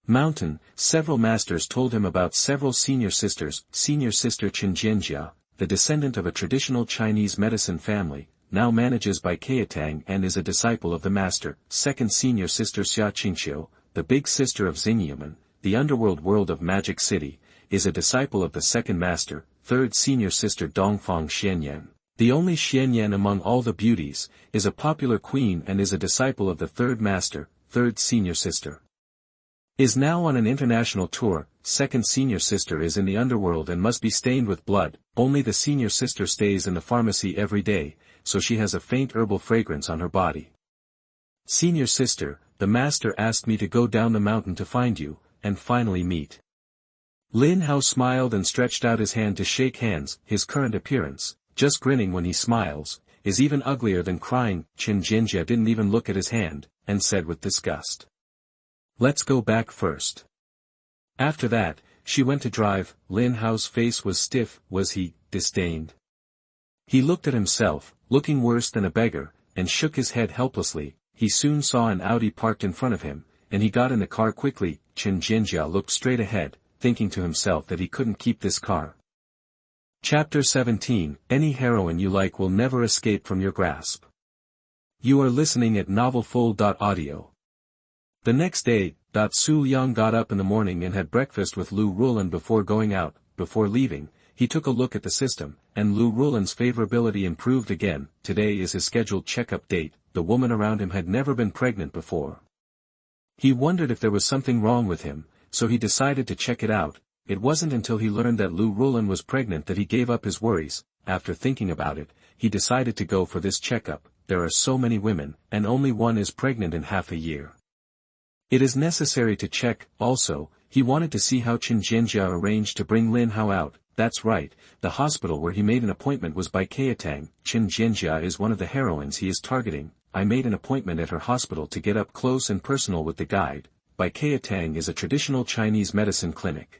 mountain, several masters told him about several senior sisters. Senior sister Qin Jinjia, the descendant of a traditional Chinese medicine family, now manages by Kaitang and is a disciple of the master. Second senior sister Xia Qingqiu, the big sister of Xingyamen, the underworld world of Magic City, is a disciple of the second master. Third senior sister Dongfang Xianyan, the only Xianyan among all the beauties, is a popular queen and is a disciple of the third master. Third senior sister is now on an international tour. Second senior sister is in the underworld and must be stained with blood. Only the senior sister stays in the pharmacy every day, so she has a faint herbal fragrance on her body. Senior sister, the master asked me to go down the mountain to find you, and finally meet. Lin Hao smiled and stretched out his hand to shake hands. His current appearance, just grinning when he smiles, is even uglier than crying. Qin Jinjia didn't even look at his hand, and said with disgust, "Let's go back first." After that, she went to drive. Lin Hao's face was stiff. Was he disdained? He looked at himself, looking worse than a beggar, and shook his head helplessly. He soon saw an Audi parked in front of him, and he got in the car quickly. Qin Jinjia looked straight ahead, thinking to himself that he couldn't keep this car. Chapter 17. Any heroine you like will never escape from your grasp. You are listening at novelfull.audio. The next day, Su Liang got up in the morning and had breakfast with Lu Rulan before going out. Before leaving, he took a look at the system, and Lu Rulan's favorability improved again. Today is his scheduled checkup date. The woman around him had never been pregnant before. He wondered if there was something wrong with him, so he decided to check it out. It wasn't until he learned that Lu Rulan was pregnant that he gave up his worries. After thinking about it, he decided to go for this checkup. There are so many women, and only one is pregnant in half a year. It is necessary to check. Also, he wanted to see how Qin Jinjia arranged to bring Lin Hao out. That's right, the hospital where he made an appointment was by Kaitang. Qin Jinjia is one of the heroines he is targeting. I made an appointment at her hospital to get up close and personal with the guide. By Kaitang is a traditional Chinese medicine clinic.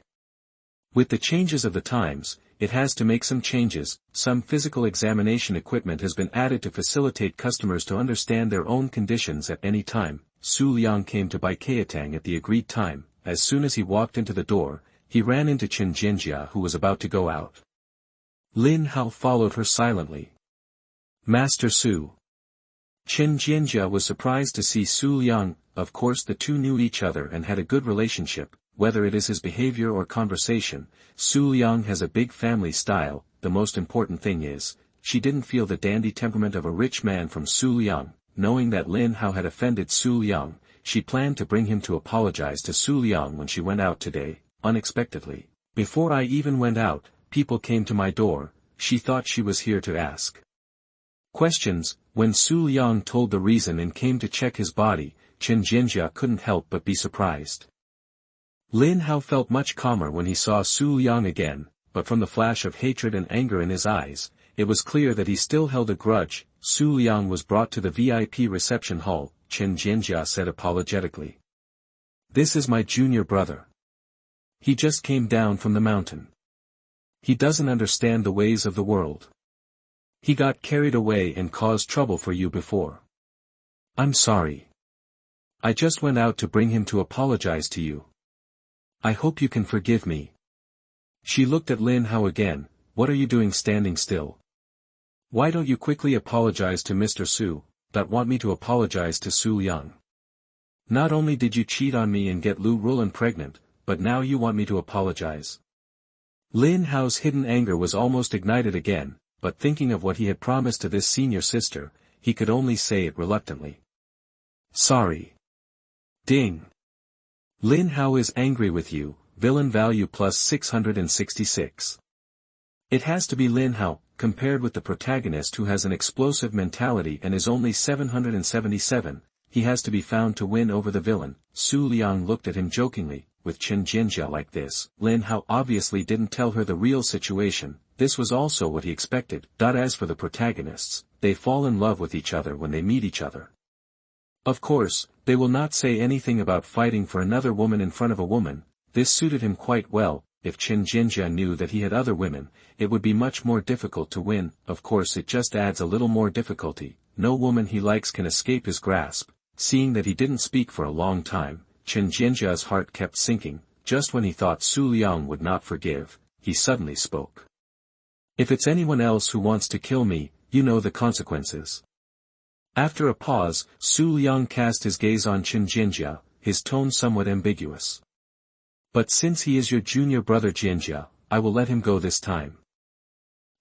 With the changes of the times, it has to make some changes. Some physical examination equipment has been added to facilitate customers to understand their own conditions at any time. Su Liang came to Bai Kaitang at the agreed time. As soon as he walked into the door, he ran into Qin Jinjia who was about to go out. Lin Hao followed her silently. Master Su. Qin Jinjia was surprised to see Su Liang. Of course the two knew each other and had a good relationship. Whether it is his behavior or conversation, Su Liang has a big family style. The most important thing is, she didn't feel the dandy temperament of a rich man from Su Liang. Knowing that Lin Hao had offended Su Liang, she planned to bring him to apologize to Su Liang when she went out today. Unexpectedly, before I even went out, people came to my door. She thought she was here to ask questions. When Su Liang told the reason and came to check his body, Qin Jinjia couldn't help but be surprised. Lin Hao felt much calmer when he saw Su Liang again, but from the flash of hatred and anger in his eyes, it was clear that he still held a grudge. Su Liang was brought to the VIP reception hall. Qin Jinjia said apologetically. This is my junior brother. He just came down from the mountain. He doesn't understand the ways of the world. He got carried away and caused trouble for you before. I'm sorry. I just went out to bring him to apologize to you. I hope you can forgive me. She looked at Lin Hao again. What are you doing standing still? Why don't you quickly apologize to Mr. Su, that want me to apologize to Su Liang? Not only did you cheat on me and get Lu Rulan pregnant, but now you want me to apologize. Lin Hao's hidden anger was almost ignited again, but thinking of what he had promised to this senior sister, he could only say it reluctantly. Sorry. Ding. Lin Hao is angry with you, villain value plus 666. It has to be Lin Hao, compared with the protagonist who has an explosive mentality and is only 777, he has to be found to win over the villain. Su Liang looked at him jokingly, with Chen Jinjia like this. Lin Hao obviously didn't tell her the real situation, this was also what he expected. As for the protagonists, they fall in love with each other when they meet each other. Of course, they will not say anything about fighting for another woman in front of a woman, this suited him quite well. If Chen Jinjia knew that he had other women, it would be much more difficult to win. Of course it just adds a little more difficulty, no woman he likes can escape his grasp. Seeing that he didn't speak for a long time, Chen Jinjia's heart kept sinking. Just when he thought Su Liang would not forgive, he suddenly spoke. If it's anyone else who wants to kill me, you know the consequences. After a pause, Su Liang cast his gaze on Chen Jinjia, his tone somewhat ambiguous. But since he is your junior brother Jinjia, I will let him go this time.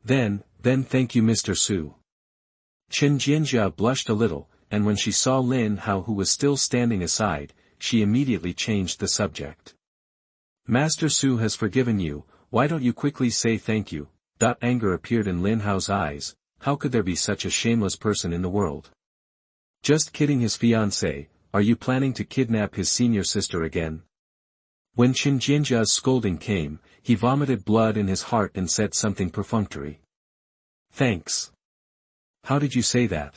Then thank you Mr. Su. Chen Jinjia blushed a little, and when she saw Lin Hao who was still standing aside, she immediately changed the subject. Master Su has forgiven you, why don't you quickly say thank you? Anger appeared in Lin Hao's eyes, how could there be such a shameless person in the world? Just kidding his fiancée, are you planning to kidnap his senior sister again? When Chen Jinjia's scolding came, he vomited blood in his heart and said something perfunctory. Thanks. How did you say that?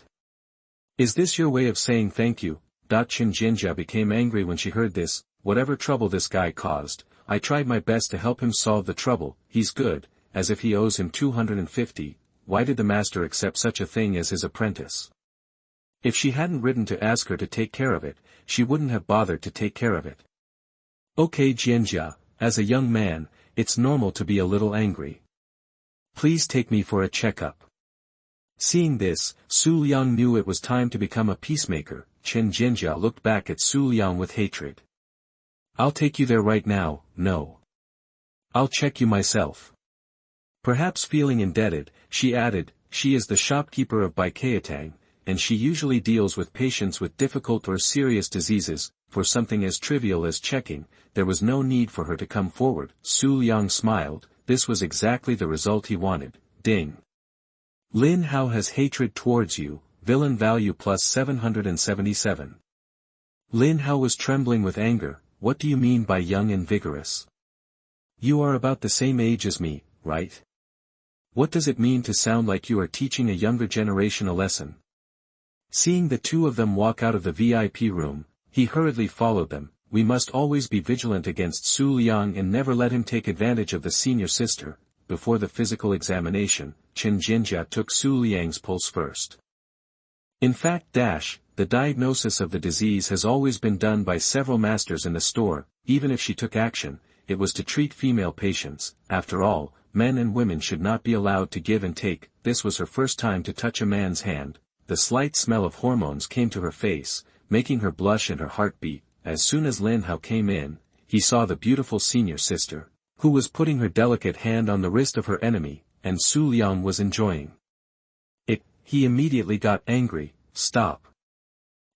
Is this your way of saying thank you? Chen Jinjia became angry when she heard this. Whatever trouble this guy caused, I tried my best to help him solve the trouble. He's good, as if he owes him 250, why did the master accept such a thing as his apprentice? If she hadn't written to ask her to take care of it, she wouldn't have bothered to take care of it. Okay Jinjia, as a young man, it's normal to be a little angry. Please take me for a checkup. Seeing this, Su Liang knew it was time to become a peacemaker. Chen Jinjia looked back at Su Liang with hatred. I'll take you there right now. No. I'll check you myself. Perhaps feeling indebted, she added, she is the shopkeeper of Baikatang, and she usually deals with patients with difficult or serious diseases. For something as trivial as checking, there was no need for her to come forward. Su Liang smiled, this was exactly the result he wanted. Ding. Lin Hao has hatred towards you, villain value plus 777. Lin Hao was trembling with anger, what do you mean by young and vigorous? You are about the same age as me, right? What does it mean to sound like you are teaching a younger generation a lesson? Seeing the two of them walk out of the VIP room, he hurriedly followed them. We must always be vigilant against Su Liang and never let him take advantage of the senior sister. Before the physical examination, Chen Jinjia took Su Liang's pulse first. In fact, the diagnosis of the disease has always been done by several masters in the store. Even if she took action, it was to treat female patients. After all, men and women should not be allowed to give and take. This was her first time to touch a man's hand. The slight smell of hormones came to her face, making her blush and her heart beat. As soon as Lin Hao came in, he saw the beautiful senior sister, who was putting her delicate hand on the wrist of her enemy, and Su Liang was enjoying it. He immediately got angry. Stop.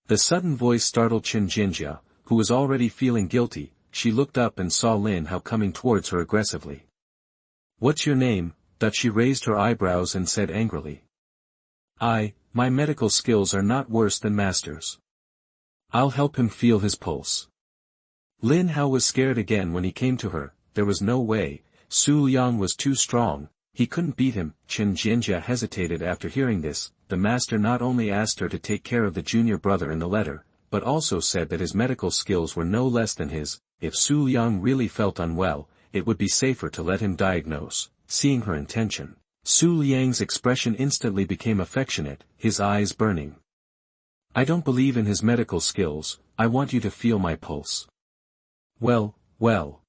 The sudden voice startled Chen Jinjia, who was already feeling guilty. She looked up and saw Lin Hao coming towards her aggressively. What's your name? She raised her eyebrows and said angrily. My medical skills are not worse than master's. I'll help him feel his pulse. Lin Hao was scared again when he came to her. There was no way. Su Liang was too strong. He couldn't beat him. Chen Jinjia hesitated after hearing this. The master not only asked her to take care of the junior brother in the letter, but also said that his medical skills were no less than his. If Su Liang really felt unwell, it would be safer to let him diagnose. Seeing her intention, Su Liang's expression instantly became affectionate, his eyes burning. I don't believe in his medical skills, I want you to feel my pulse. Well, well.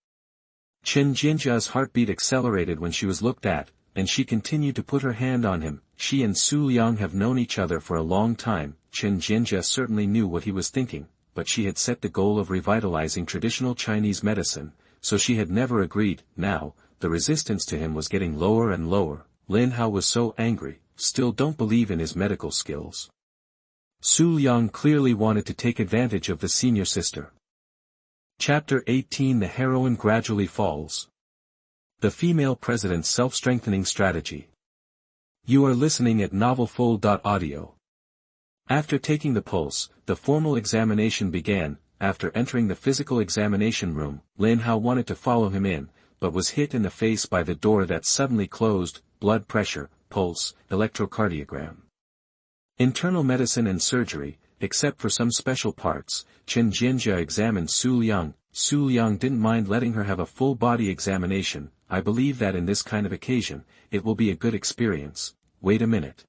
Chen Jinjia's heartbeat accelerated when she was looked at, and she continued to put her hand on him. She and Su Liang have known each other for a long time. Chen Jinjia certainly knew what he was thinking, but she had set the goal of revitalizing traditional Chinese medicine, so she had never agreed. Now, the resistance to him was getting lower and lower. Lin Hao was so angry, still don't believe in his medical skills. Su Liang clearly wanted to take advantage of the senior sister. Chapter 18 The Heroine Gradually Falls. The Female President's Self-Strengthening Strategy. You are listening at novelfull.audio. After taking the pulse, the formal examination began. After entering the physical examination room, Lin Hao wanted to follow him in, but was hit in the face by the door that suddenly closed. Blood pressure, pulse, electrocardiogram. Internal medicine and surgery, except for some special parts. Chen Jinjia examined Su Liang. Su Liang didn't mind letting her have a full body examination. I believe that in this kind of occasion, it will be a good experience. Wait a minute.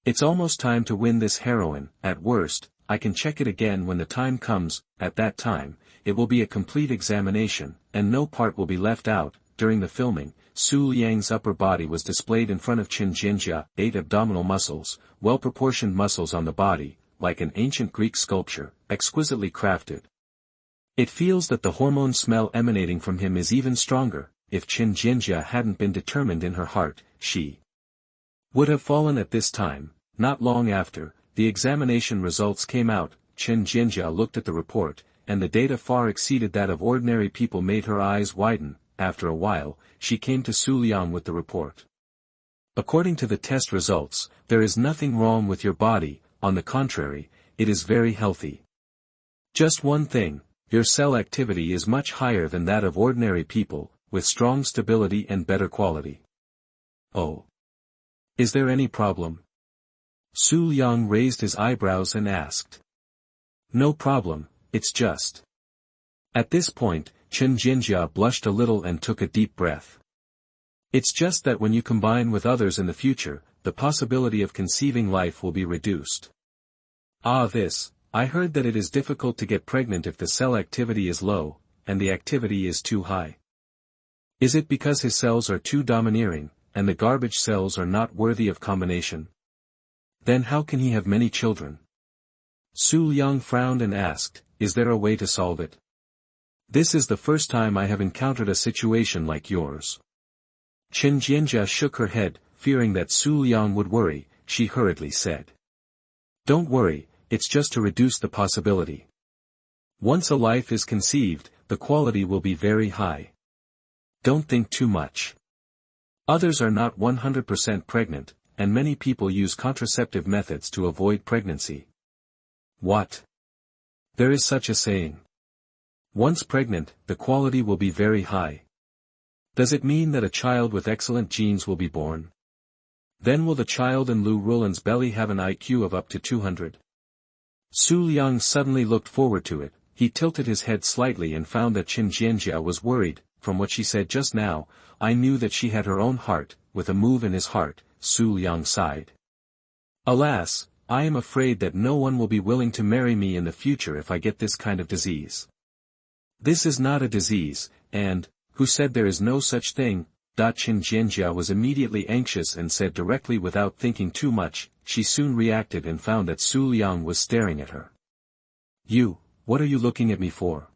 It's almost time to win this heroine. At worst, I can check it again when the time comes. At that time, it will be a complete examination, and no part will be left out. During the filming, Su Liang's upper body was displayed in front of Chen Jinjia. 8 abdominal muscles, well-proportioned muscles on the body, like an ancient Greek sculpture, exquisitely crafted. It feels that the hormone smell emanating from him is even stronger. If Chen Jinjia hadn't been determined in her heart, she would have fallen at this time. Not long after, the examination results came out. Chen Jinjia looked at the report, and the data far exceeded that of ordinary people, made her eyes widen. After a while, she came to Su Liang with the report. According to the test results, there is nothing wrong with your body, on the contrary, it is very healthy. Just one thing, your cell activity is much higher than that of ordinary people, with strong stability and better quality. Oh. Is there any problem? Su Liang raised his eyebrows and asked. No problem, it's just. At this point, Chen Jinjia blushed a little and took a deep breath. It's just that when you combine with others in the future, the possibility of conceiving life will be reduced. Ah, I heard that it is difficult to get pregnant if the cell activity is low, and the activity is too high. Is it because his cells are too domineering, and the garbage cells are not worthy of combination? Then how can he have many children? Su Liang frowned and asked, is there a way to solve it? This is the first time I have encountered a situation like yours. Chen Jinjia shook her head, fearing that Su Liang would worry. She hurriedly said. Don't worry, it's just to reduce the possibility. Once a life is conceived, the quality will be very high. Don't think too much. Others are not 100% pregnant, and many people use contraceptive methods to avoid pregnancy. What? There is such a saying. Once pregnant, the quality will be very high. Does it mean that a child with excellent genes will be born? Then will the child in Lu Rulan's belly have an IQ of up to 200? Su Liang suddenly looked forward to it. He tilted his head slightly and found that Chen Jinjia was worried. From what she said just now, I knew that she had her own heart. With a move in his heart, Su Liang sighed. Alas, I am afraid that no one will be willing to marry me in the future if I get this kind of disease. This is not a disease, and, who said there is no such thing? Chen Jinjia was immediately anxious and said directly without thinking too much. She soon reacted and found that Su Liang was staring at her. What are you looking at me for?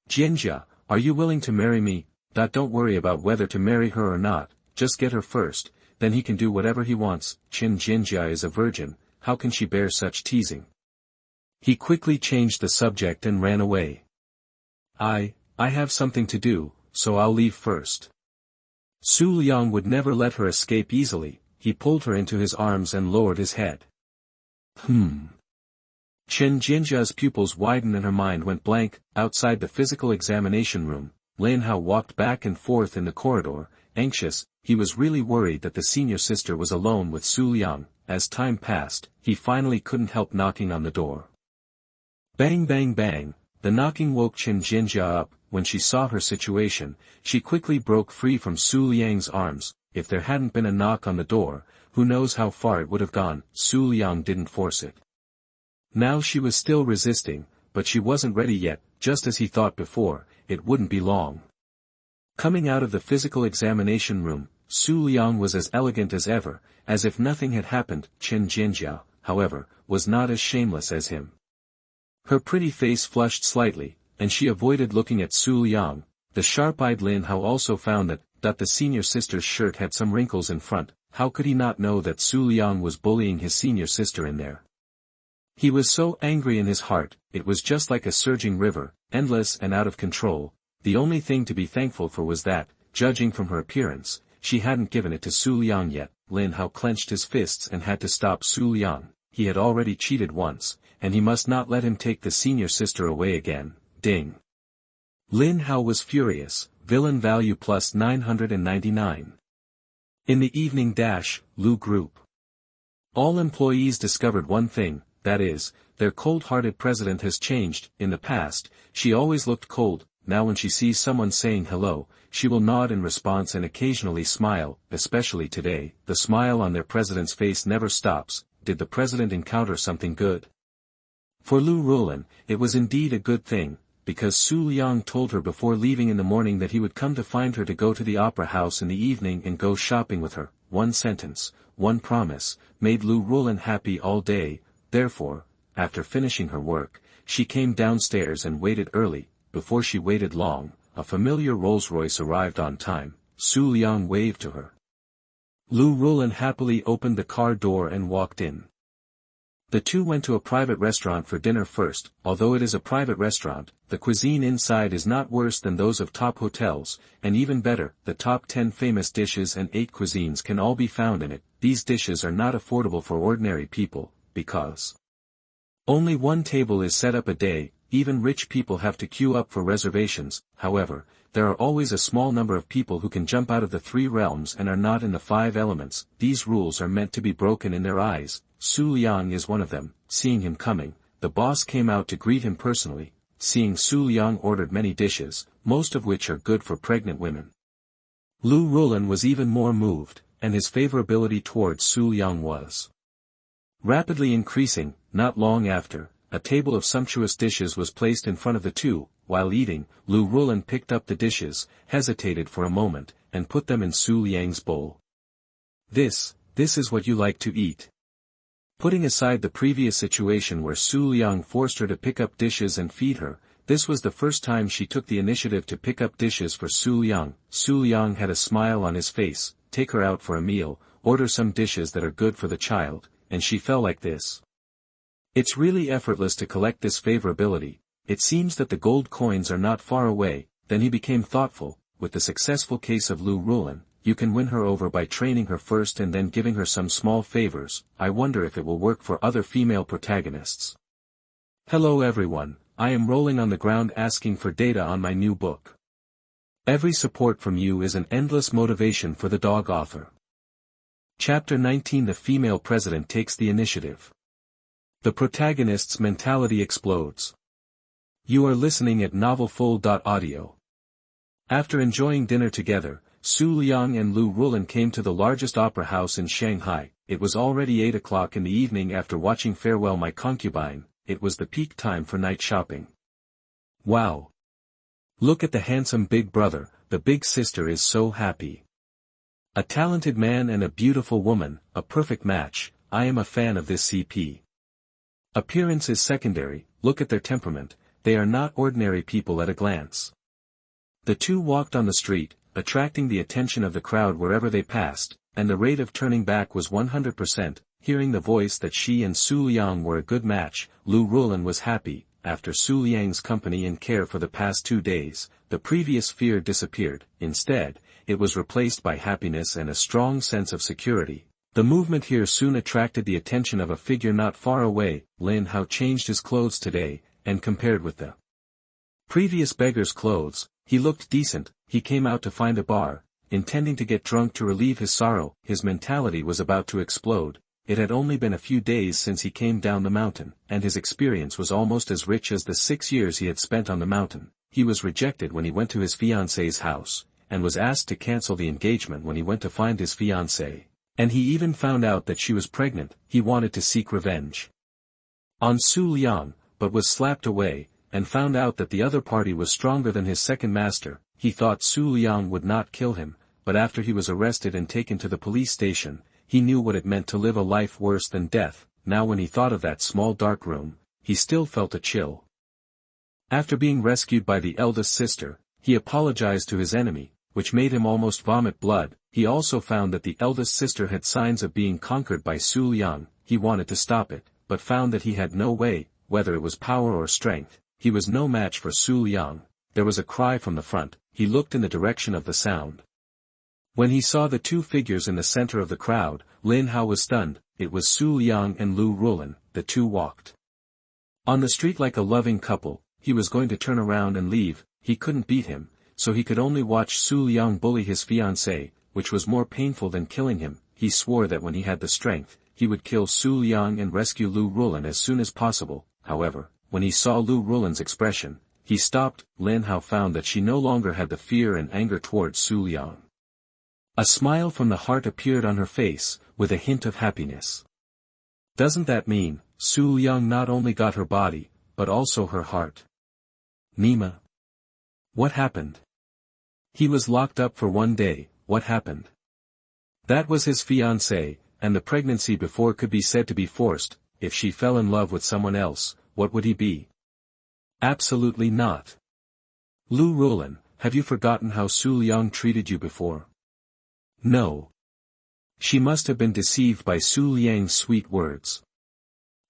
Jinjia, are you willing to marry me? Don't worry about whether to marry her or not, just get her first, then he can do whatever he wants. Chen Jinjia is a virgin, how can she bear such teasing? He quickly changed the subject and ran away. I have something to do, so I'll leave first. Su Liang would never let her escape easily. He pulled her into his arms and lowered his head. Chen Jinjia's pupils widened and her mind went blank. Outside the physical examination room, Lin Hao walked back and forth in the corridor, anxious. He was really worried that the senior sister was alone with Su Liang. As time passed, he finally couldn't help knocking on the door. Bang bang bang, the knocking woke Chen Jinjia up. When she saw her situation, she quickly broke free from Su Liang's arms. If there hadn't been a knock on the door, who knows how far it would have gone. Su Liang didn't force it. Now she was still resisting, but she wasn't ready yet. Just as he thought before, it wouldn't be long. Coming out of the physical examination room, Su Liang was as elegant as ever, as if nothing had happened. Chen Jinjia, however, was not as shameless as him. Her pretty face flushed slightly, and she avoided looking at Su Liang. The sharp-eyed Lin Hao also found that the senior sister's shirt had some wrinkles in front. How could he not know that Su Liang was bullying his senior sister in there? He was so angry in his heart, it was just like a surging river, endless and out of control. The only thing to be thankful for was that, judging from her appearance, she hadn't given it to Su Liang yet. Lin Hao clenched his fists and had to stop Su Liang. He had already cheated once, and he must not let him take the senior sister away again. Ding. Lin Hao was furious. Villain value plus 999. In the evening Lu Group. All employees discovered one thing, that is, their cold-hearted president has changed. In the past, she always looked cold. Now when she sees someone saying hello, she will nod in response and occasionally smile. Especially today, the smile on their president's face never stops. Did the president encounter something good? For Lu Ruolin, it was indeed a good thing, because Su Liang told her before leaving in the morning that he would come to find her to go to the opera house in the evening and go shopping with her. One sentence, one promise, made Lu Ruolin happy all day. Therefore, after finishing her work, she came downstairs and waited early. Before she waited long, a familiar Rolls-Royce arrived on time. Su Liang waved to her. Lu Ruolin happily opened the car door and walked in. The two went to a private restaurant for dinner first. Although it is a private restaurant, the cuisine inside is not worse than those of top hotels, and even better, the top 10 famous dishes and 8 cuisines can all be found in it. These dishes are not affordable for ordinary people, because only one table is set up a day. Even rich people have to queue up for reservations. However, there are always a small number of people who can jump out of the 3 realms and are not in the 5 elements. These rules are meant to be broken in their eyes. Su Liang is one of them. Seeing him coming, the boss came out to greet him personally. Seeing Su Liang ordered many dishes, most of which are good for pregnant women. Lu Ruolin was even more moved, and his favorability towards Su Liang was rapidly increasing. Not long after, a table of sumptuous dishes was placed in front of the two. While eating, Lu Ruolin picked up the dishes, hesitated for a moment, and put them in Su Liang's bowl. This is what you like to eat. Putting aside the previous situation where Su Liang forced her to pick up dishes and feed her, this was the first time she took the initiative to pick up dishes for Su Liang. Su Liang had a smile on his face. Take her out for a meal, order some dishes that are good for the child, and she fell like this. It's really effortless to collect this favorability. It seems that the gold coins are not far away. Then he became thoughtful. With the successful case of Lu Ruolin, you can win her over by training her first and then giving her some small favors. I wonder if it will work for other female protagonists. Hello everyone, I am rolling on the ground asking for data on my new book. Every support from you is an endless motivation for the dog author. Chapter 19. The female president takes the initiative. The protagonist's mentality explodes. You are listening at novelfull.audio. After enjoying dinner together, Su Liang and Lu Ruolin came to the largest opera house in Shanghai. It was already 8 o'clock in the evening. After watching Farewell My Concubine, it was the peak time for night shopping. Wow! Look at the handsome big brother, the big sister is so happy. A talented man and a beautiful woman, a perfect match. I am a fan of this CP. Appearance is secondary, look at their temperament, they are not ordinary people at a glance. The two walked on the street, attracting the attention of the crowd wherever they passed, and the rate of turning back was 100%. Hearing the voice that she and Su Liang were a good match, Lu Ruolin was happy. After Su Liang's company and care for the past 2 days, the previous fear disappeared. Instead, it was replaced by happiness and a strong sense of security. The movement here soon attracted the attention of a figure not far away. Lin Hao changed his clothes today, and compared with the previous beggar's clothes, he looked decent. He came out to find a bar, intending to get drunk to relieve his sorrow. His mentality was about to explode. It had only been a few days since he came down the mountain, and his experience was almost as rich as the 6 years he had spent on the mountain. He was rejected when he went to his fiancée's house, and was asked to cancel the engagement when he went to find his fiancée. And he even found out that she was pregnant. He wanted to seek revenge on Su Liang, but was slapped away, and found out that the other party was stronger than his second master. He thought Su Liang would not kill him, but after he was arrested and taken to the police station, he knew what it meant to live a life worse than death. Now when he thought of that small dark room, he still felt a chill. After being rescued by the eldest sister, he apologized to his enemy, which made him almost vomit blood. He also found that the eldest sister had signs of being conquered by Su Liang. He wanted to stop it, but found that he had no way, whether it was power or strength. He was no match for Su Liang. There was a cry from the front. He looked in the direction of the sound. When he saw the two figures in the center of the crowd, Lin Hao was stunned. It was Su Liang and Lu Rulan. The two walked on the street like a loving couple. He was going to turn around and leave. He couldn't beat him, so he could only watch Su Liang bully his fiancée, which was more painful than killing him. He swore that when he had the strength, he would kill Su Liang and rescue Lu Rulan as soon as possible. However, when he saw Lu Rulan's expression, he stopped. Lin Hao found that she no longer had the fear and anger towards Su Liang. A smile from the heart appeared on her face, with a hint of happiness. Doesn't that mean, Su Liang not only got her body, but also her heart? Nima. What happened? He was locked up for 1 day. What happened? That was his fiancée, and the pregnancy before could be said to be forced. If she fell in love with someone else, what would he be? Absolutely not. Lu Rulan, have you forgotten how Su Liang treated you before? No. She must have been deceived by Su Liang's sweet words.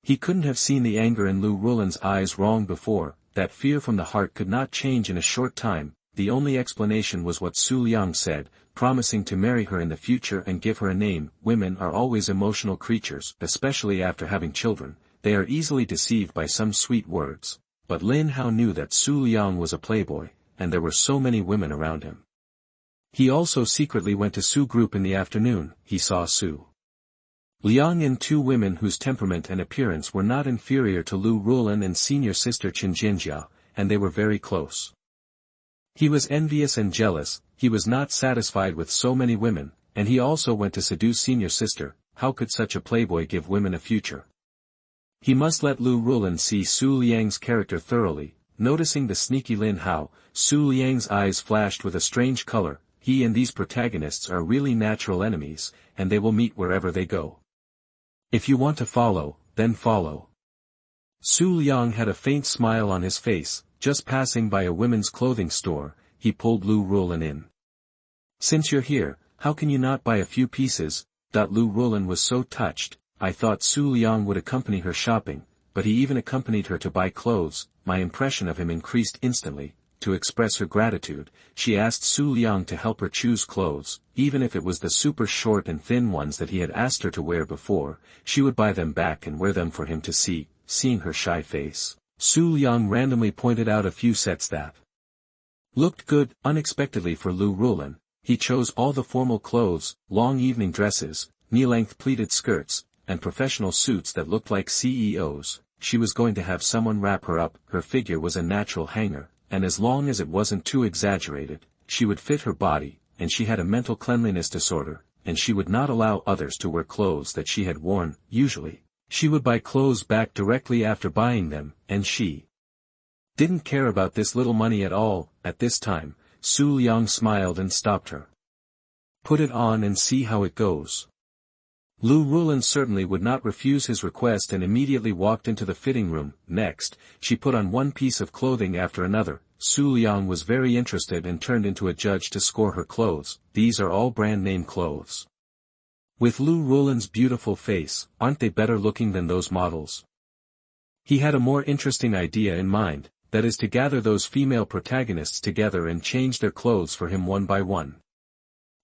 He couldn't have seen the anger in Lu Rulan's eyes wrong before. That fear from the heart could not change in a short time. The only explanation was what Su Liang said, promising to marry her in the future and give her a name. Women are always emotional creatures, especially after having children. They are easily deceived by some sweet words. But Lin Hao knew that Su Liang was a playboy, and there were so many women around him. He also secretly went to Su group in the afternoon. He saw Su Liang and two women whose temperament and appearance were not inferior to Lu Rulan and senior sister Qin Jinjia, and they were very close. He was envious and jealous. He was not satisfied with so many women, and he also went to seduce senior sister. How could such a playboy give women a future? He must let Lu Rulan see Su Liang's character thoroughly. Noticing the sneaky Lin Hao, Su Liang's eyes flashed with a strange color. He and these protagonists are really natural enemies, and they will meet wherever they go. If you want to follow, then follow. Su Liang had a faint smile on his face. Just passing by a women's clothing store, he pulled Lu Rulan in. Since you're here, how can you not buy a few pieces? Lu Rulan was so touched. I thought Su Liang would accompany her shopping, but he even accompanied her to buy clothes. My impression of him increased instantly. To express her gratitude, she asked Su Liang to help her choose clothes. Even if it was the super short and thin ones that he had asked her to wear before, she would buy them back and wear them for him to see. Seeing her shy face, Su Liang randomly pointed out a few sets that looked good. Unexpectedly for Lu Rulan, he chose all the formal clothes, long evening dresses, knee-length pleated skirts, and professional suits that looked like CEOs. She was going to have someone wrap her up. Her figure was a natural hanger, and as long as it wasn't too exaggerated, she would fit her body, and she had a mental cleanliness disorder, and she would not allow others to wear clothes that she had worn. Usually, she would buy clothes back directly after buying them, and she didn't care about this little money at all. At this time, Su Liang smiled and stopped her. Put it on and see how it goes. Lu Rulan certainly would not refuse his request and immediately walked into the fitting room. Next, she put on one piece of clothing after another. Su Liang was very interested and turned into a judge to score her clothes. These are all brand name clothes. With Lu Rulan's beautiful face, aren't they better looking than those models? He had a more interesting idea in mind, that is to gather those female protagonists together and change their clothes for him one by one.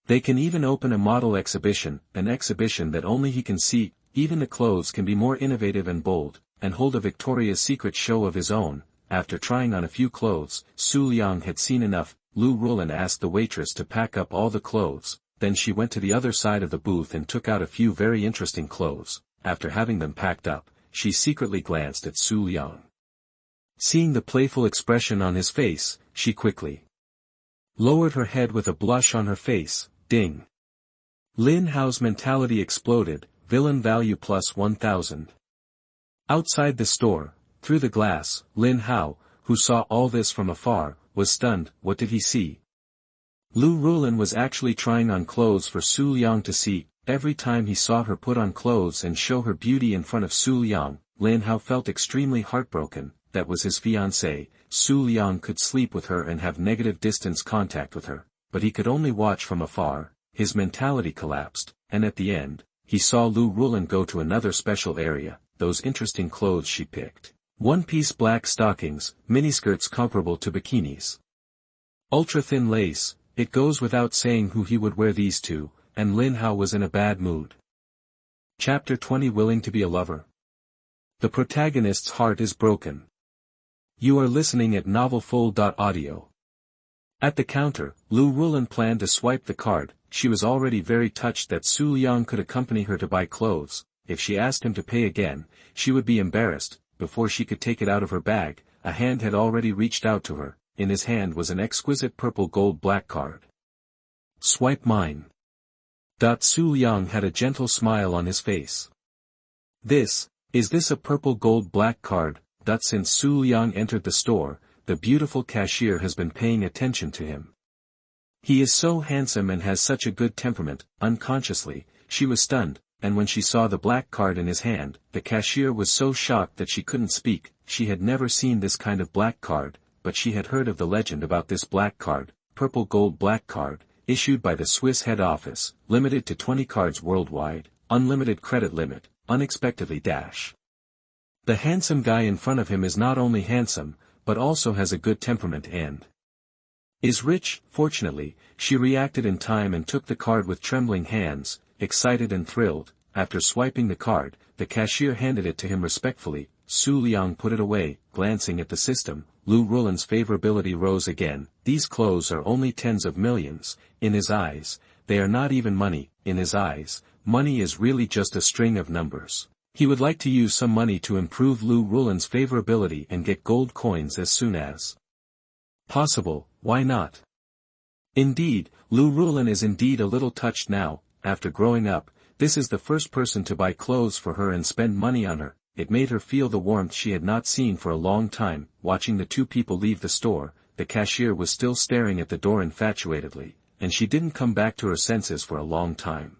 They can even open a model exhibition, an exhibition that only he can see. Even the clothes can be more innovative and bold, and hold a Victoria's Secret show of his own. After trying on a few clothes, Su Liang had seen enough. Lu Rulan asked the waitress to pack up all the clothes, then she went to the other side of the booth and took out a few very interesting clothes. after having them packed up, she secretly glanced at Su Liang. Seeing the playful expression on his face, she quickly lowered her head with a blush on her face. Ding. Lin Hao's mentality exploded, villain value plus 1000. Outside the store, through the glass, Lin Hao, who saw all this from afar, was stunned. What did he see? Lu Rulin was actually trying on clothes for Su Liang to see. Every time he saw her put on clothes and show her beauty in front of Su Liang, Lin Hao felt extremely heartbroken. That was his fiancée. Su Liang could sleep with her and have negative distance contact with her, but he could only watch from afar. His mentality collapsed, and at the end, he saw Lu Rulin go to another special area, those interesting clothes she picked. One-piece black stockings, miniskirts comparable to bikinis. Ultra-thin lace, it goes without saying who he would wear these to, and Lin Hao was in a bad mood. Chapter 20 Willing to be a lover. The protagonist's heart is broken. You are listening at novelfull.audio. At the counter, Lu Rulin planned to swipe the card. She was already very touched that Su Liang could accompany her to buy clothes. If she asked him to pay again, she would be embarrassed. Before she could take it out of her bag, a hand had already reached out to her. In his hand was an exquisite purple gold black card. Swipe mine. Su Liang had a gentle smile on his face. Is this a purple gold black card? Since Su Liang entered the store, the beautiful cashier has been paying attention to him. He is so handsome and has such a good temperament. Unconsciously, she was stunned, and when she saw the black card in his hand, the cashier was so shocked that she couldn't speak. She had never seen this kind of black card, but she had heard of the legend about this black card, purple gold black card, issued by the Swiss head office, limited to 20 cards worldwide, unlimited credit limit, unexpectedly dash. The handsome guy in front of him is not only handsome, but also has a good temperament and is rich. Fortunately, she reacted in time and took the card with trembling hands, excited and thrilled. After swiping the card, the cashier handed it to him respectfully. Su Liang put it away, glancing at the system. Lu Rulin's favorability rose again. These clothes are only tens of millions. In his eyes, they are not even money. In his eyes, money is really just a string of numbers. He would like to use some money to improve Lu Rulin's favorability and get gold coins as soon as possible. Why not? Indeed, Lu Rulin is indeed a little touched now. After growing up, this is the first person to buy clothes for her and spend money on her. It made her feel the warmth she had not seen for a long time. Watching the two people leave the store, the cashier was still staring at the door infatuatedly, and she didn't come back to her senses for a long time.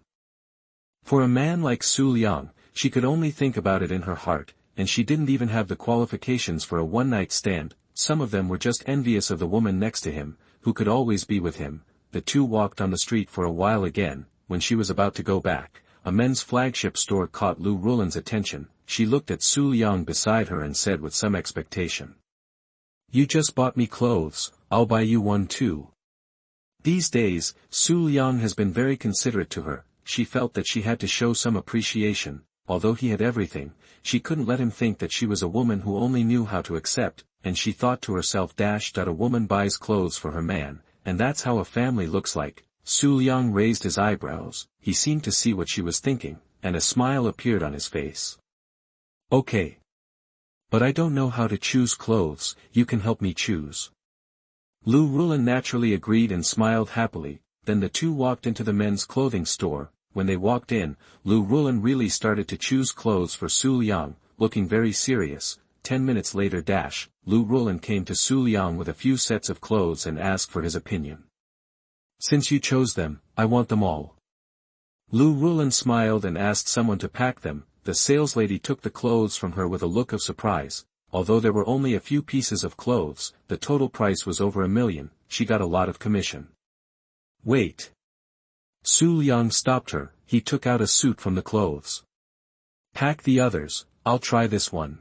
For a man like Su Liang, she could only think about it in her heart, and she didn't even have the qualifications for a one-night stand. Some of them were just envious of the woman next to him, who could always be with him. The two walked on the street for a while again. When she was about to go back, a men's flagship store caught Lu Rulin's attention. She looked at Su Liang beside her and said with some expectation, "You just bought me clothes, I'll buy you one too." These days, Su Liang has been very considerate to her. She felt that she had to show some appreciation. Although he had everything, she couldn't let him think that she was a woman who only knew how to accept, and she thought to herself, "A woman buys clothes for her man, and that's how a family looks like." Su Liang raised his eyebrows. He seemed to see what she was thinking, and a smile appeared on his face. "Okay. But I don't know how to choose clothes, you can help me choose." Lu Rulin naturally agreed and smiled happily. Then the two walked into the men's clothing store. When they walked in, Lu Rulin really started to choose clothes for Su Liang, looking very serious. 10 minutes later Lu Rulin came to Su Liang with a few sets of clothes and asked for his opinion. "Since you chose them, I want them all." Lu Rulin smiled and asked someone to pack them. The saleslady took the clothes from her with a look of surprise. Although there were only a few pieces of clothes, the total price was over 1 million. She got a lot of commission. "Wait." Su Liang stopped her. He took out a suit from the clothes. "Pack the others, I'll try this one."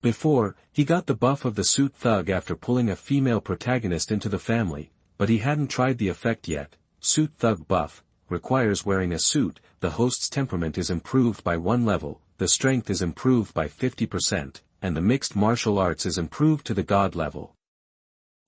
Before, he got the buff of the suit thug after pulling a female protagonist into the family, but he hadn't tried the effect yet. Suit thug buff requires wearing a suit. The host's temperament is improved by 1 level, the strength is improved by 50%, and the mixed martial arts is improved to the god level.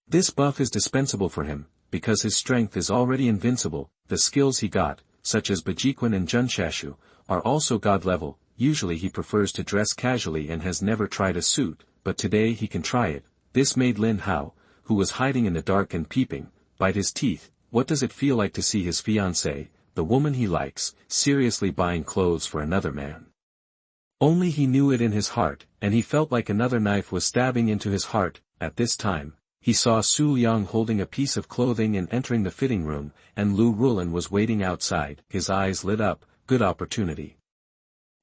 This buff is dispensable for him, because his strength is already invincible. The skills he got, such as Bajiquan and Junshashu, are also god level. usually he prefers to dress casually and has never tried a suit, but today he can try it. This made Lin Hao, who was hiding in the dark and peeping, bite his teeth. What does it feel like to see his fiancée, the woman he likes, seriously buying clothes for another man? Only he knew it in his heart, and he felt like another knife was stabbing into his heart. At this time, he saw Su Liang holding a piece of clothing and entering the fitting room, and Lu Rulan was waiting outside. His eyes lit up. Good opportunity.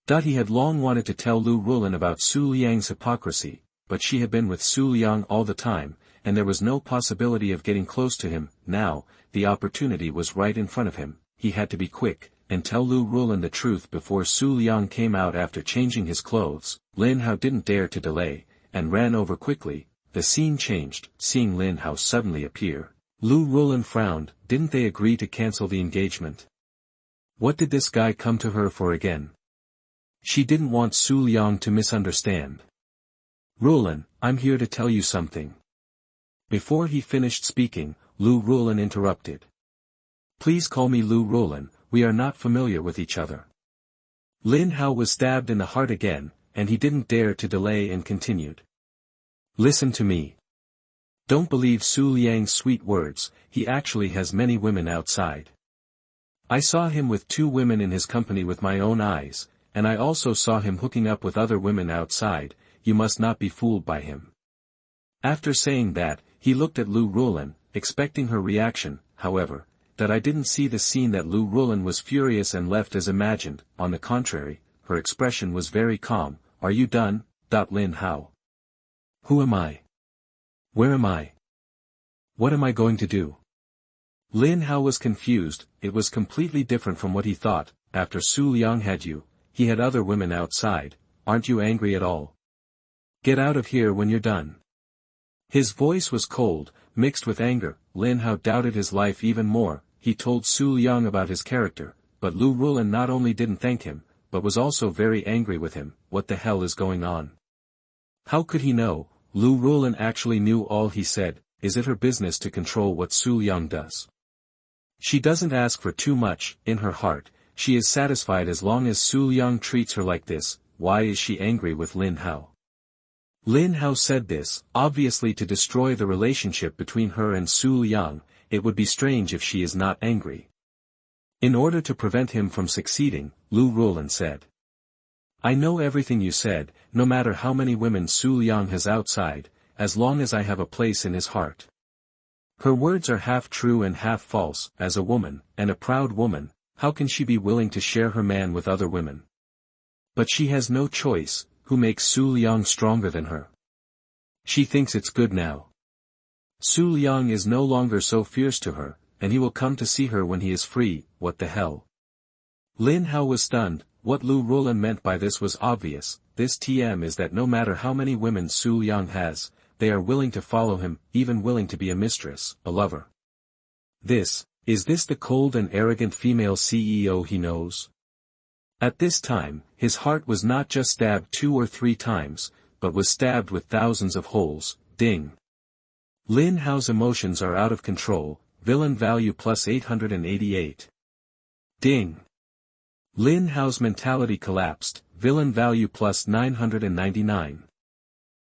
He had long wanted to tell Lu Rulan about Su Liang's hypocrisy, but she had been with Su Liang all the time, and there was no possibility of getting close to him. Now, the opportunity was right in front of him. He had to be quick, and tell Lu Rulan the truth before Su Liang came out after changing his clothes. Lin Hao didn't dare to delay, and ran over quickly. The scene changed, seeing Lin Hao suddenly appear. Lu Rulan frowned. Didn't they agree to cancel the engagement? What did this guy come to her for again? She didn't want Su Liang to misunderstand. Rulan, I'm here to tell you something. Before he finished speaking, Lu Rulan interrupted. Please call me Lu Rulan, we are not familiar with each other. Lin Hao was stabbed in the heart again, and he didn't dare to delay and continued. Listen to me. Don't believe Su Liang's sweet words, he actually has many women outside. I saw him with 2 women in his company with my own eyes, and I also saw him hooking up with other women outside. You must not be fooled by him. After saying that, he looked at Lu Rulan, expecting her reaction. However, I didn't see the scene that Lu Rulan was furious and left as imagined. On the contrary, her expression was very calm. Are you done? Lin Hao. Who am I? Where am I? What am I going to do? Lin Hao was confused. It was completely different from what he thought. After Su Liang had you, he had other women outside. Aren't you angry at all? Get out of here when you're done. His voice was cold, mixed with anger. Lin Hao doubted his life even more. He told Su Liang about his character, but Lu Rulan not only didn't thank him, but was also very angry with him. What the hell is going on? How could he know? Lu Rulan actually knew all he said. Is it her business to control what Su Liang does? She doesn't ask for too much. In her heart, she is satisfied as long as Su Liang treats her like this. Why is she angry with Lin Hao? Lin Hao said this, obviously to destroy the relationship between her and Su Liang. It would be strange if she is not angry. In order to prevent him from succeeding, Lu Rulan said. I know everything you said, no matter how many women Su Liang has outside, as long as I have a place in his heart. Her words are half true and half false. As a woman, and a proud woman, how can she be willing to share her man with other women? But she has no choice. Who makes Su Liang stronger than her? She thinks it's good now. Su Liang is no longer so fierce to her, and he will come to see her when he is free. What the hell? Lin Hao was stunned. What Lu Rulan meant by this was obvious. This TM is that no matter how many women Su Liang has, they are willing to follow him, even willing to be a mistress, a lover. Is this the cold and arrogant female CEO he knows? At this time, his heart was not just stabbed 2 or 3 times, but was stabbed with thousands of holes. Ding. Lin Hao's emotions are out of control. Villain value plus 888. Ding. Lin Hao's mentality collapsed. Villain value plus 999.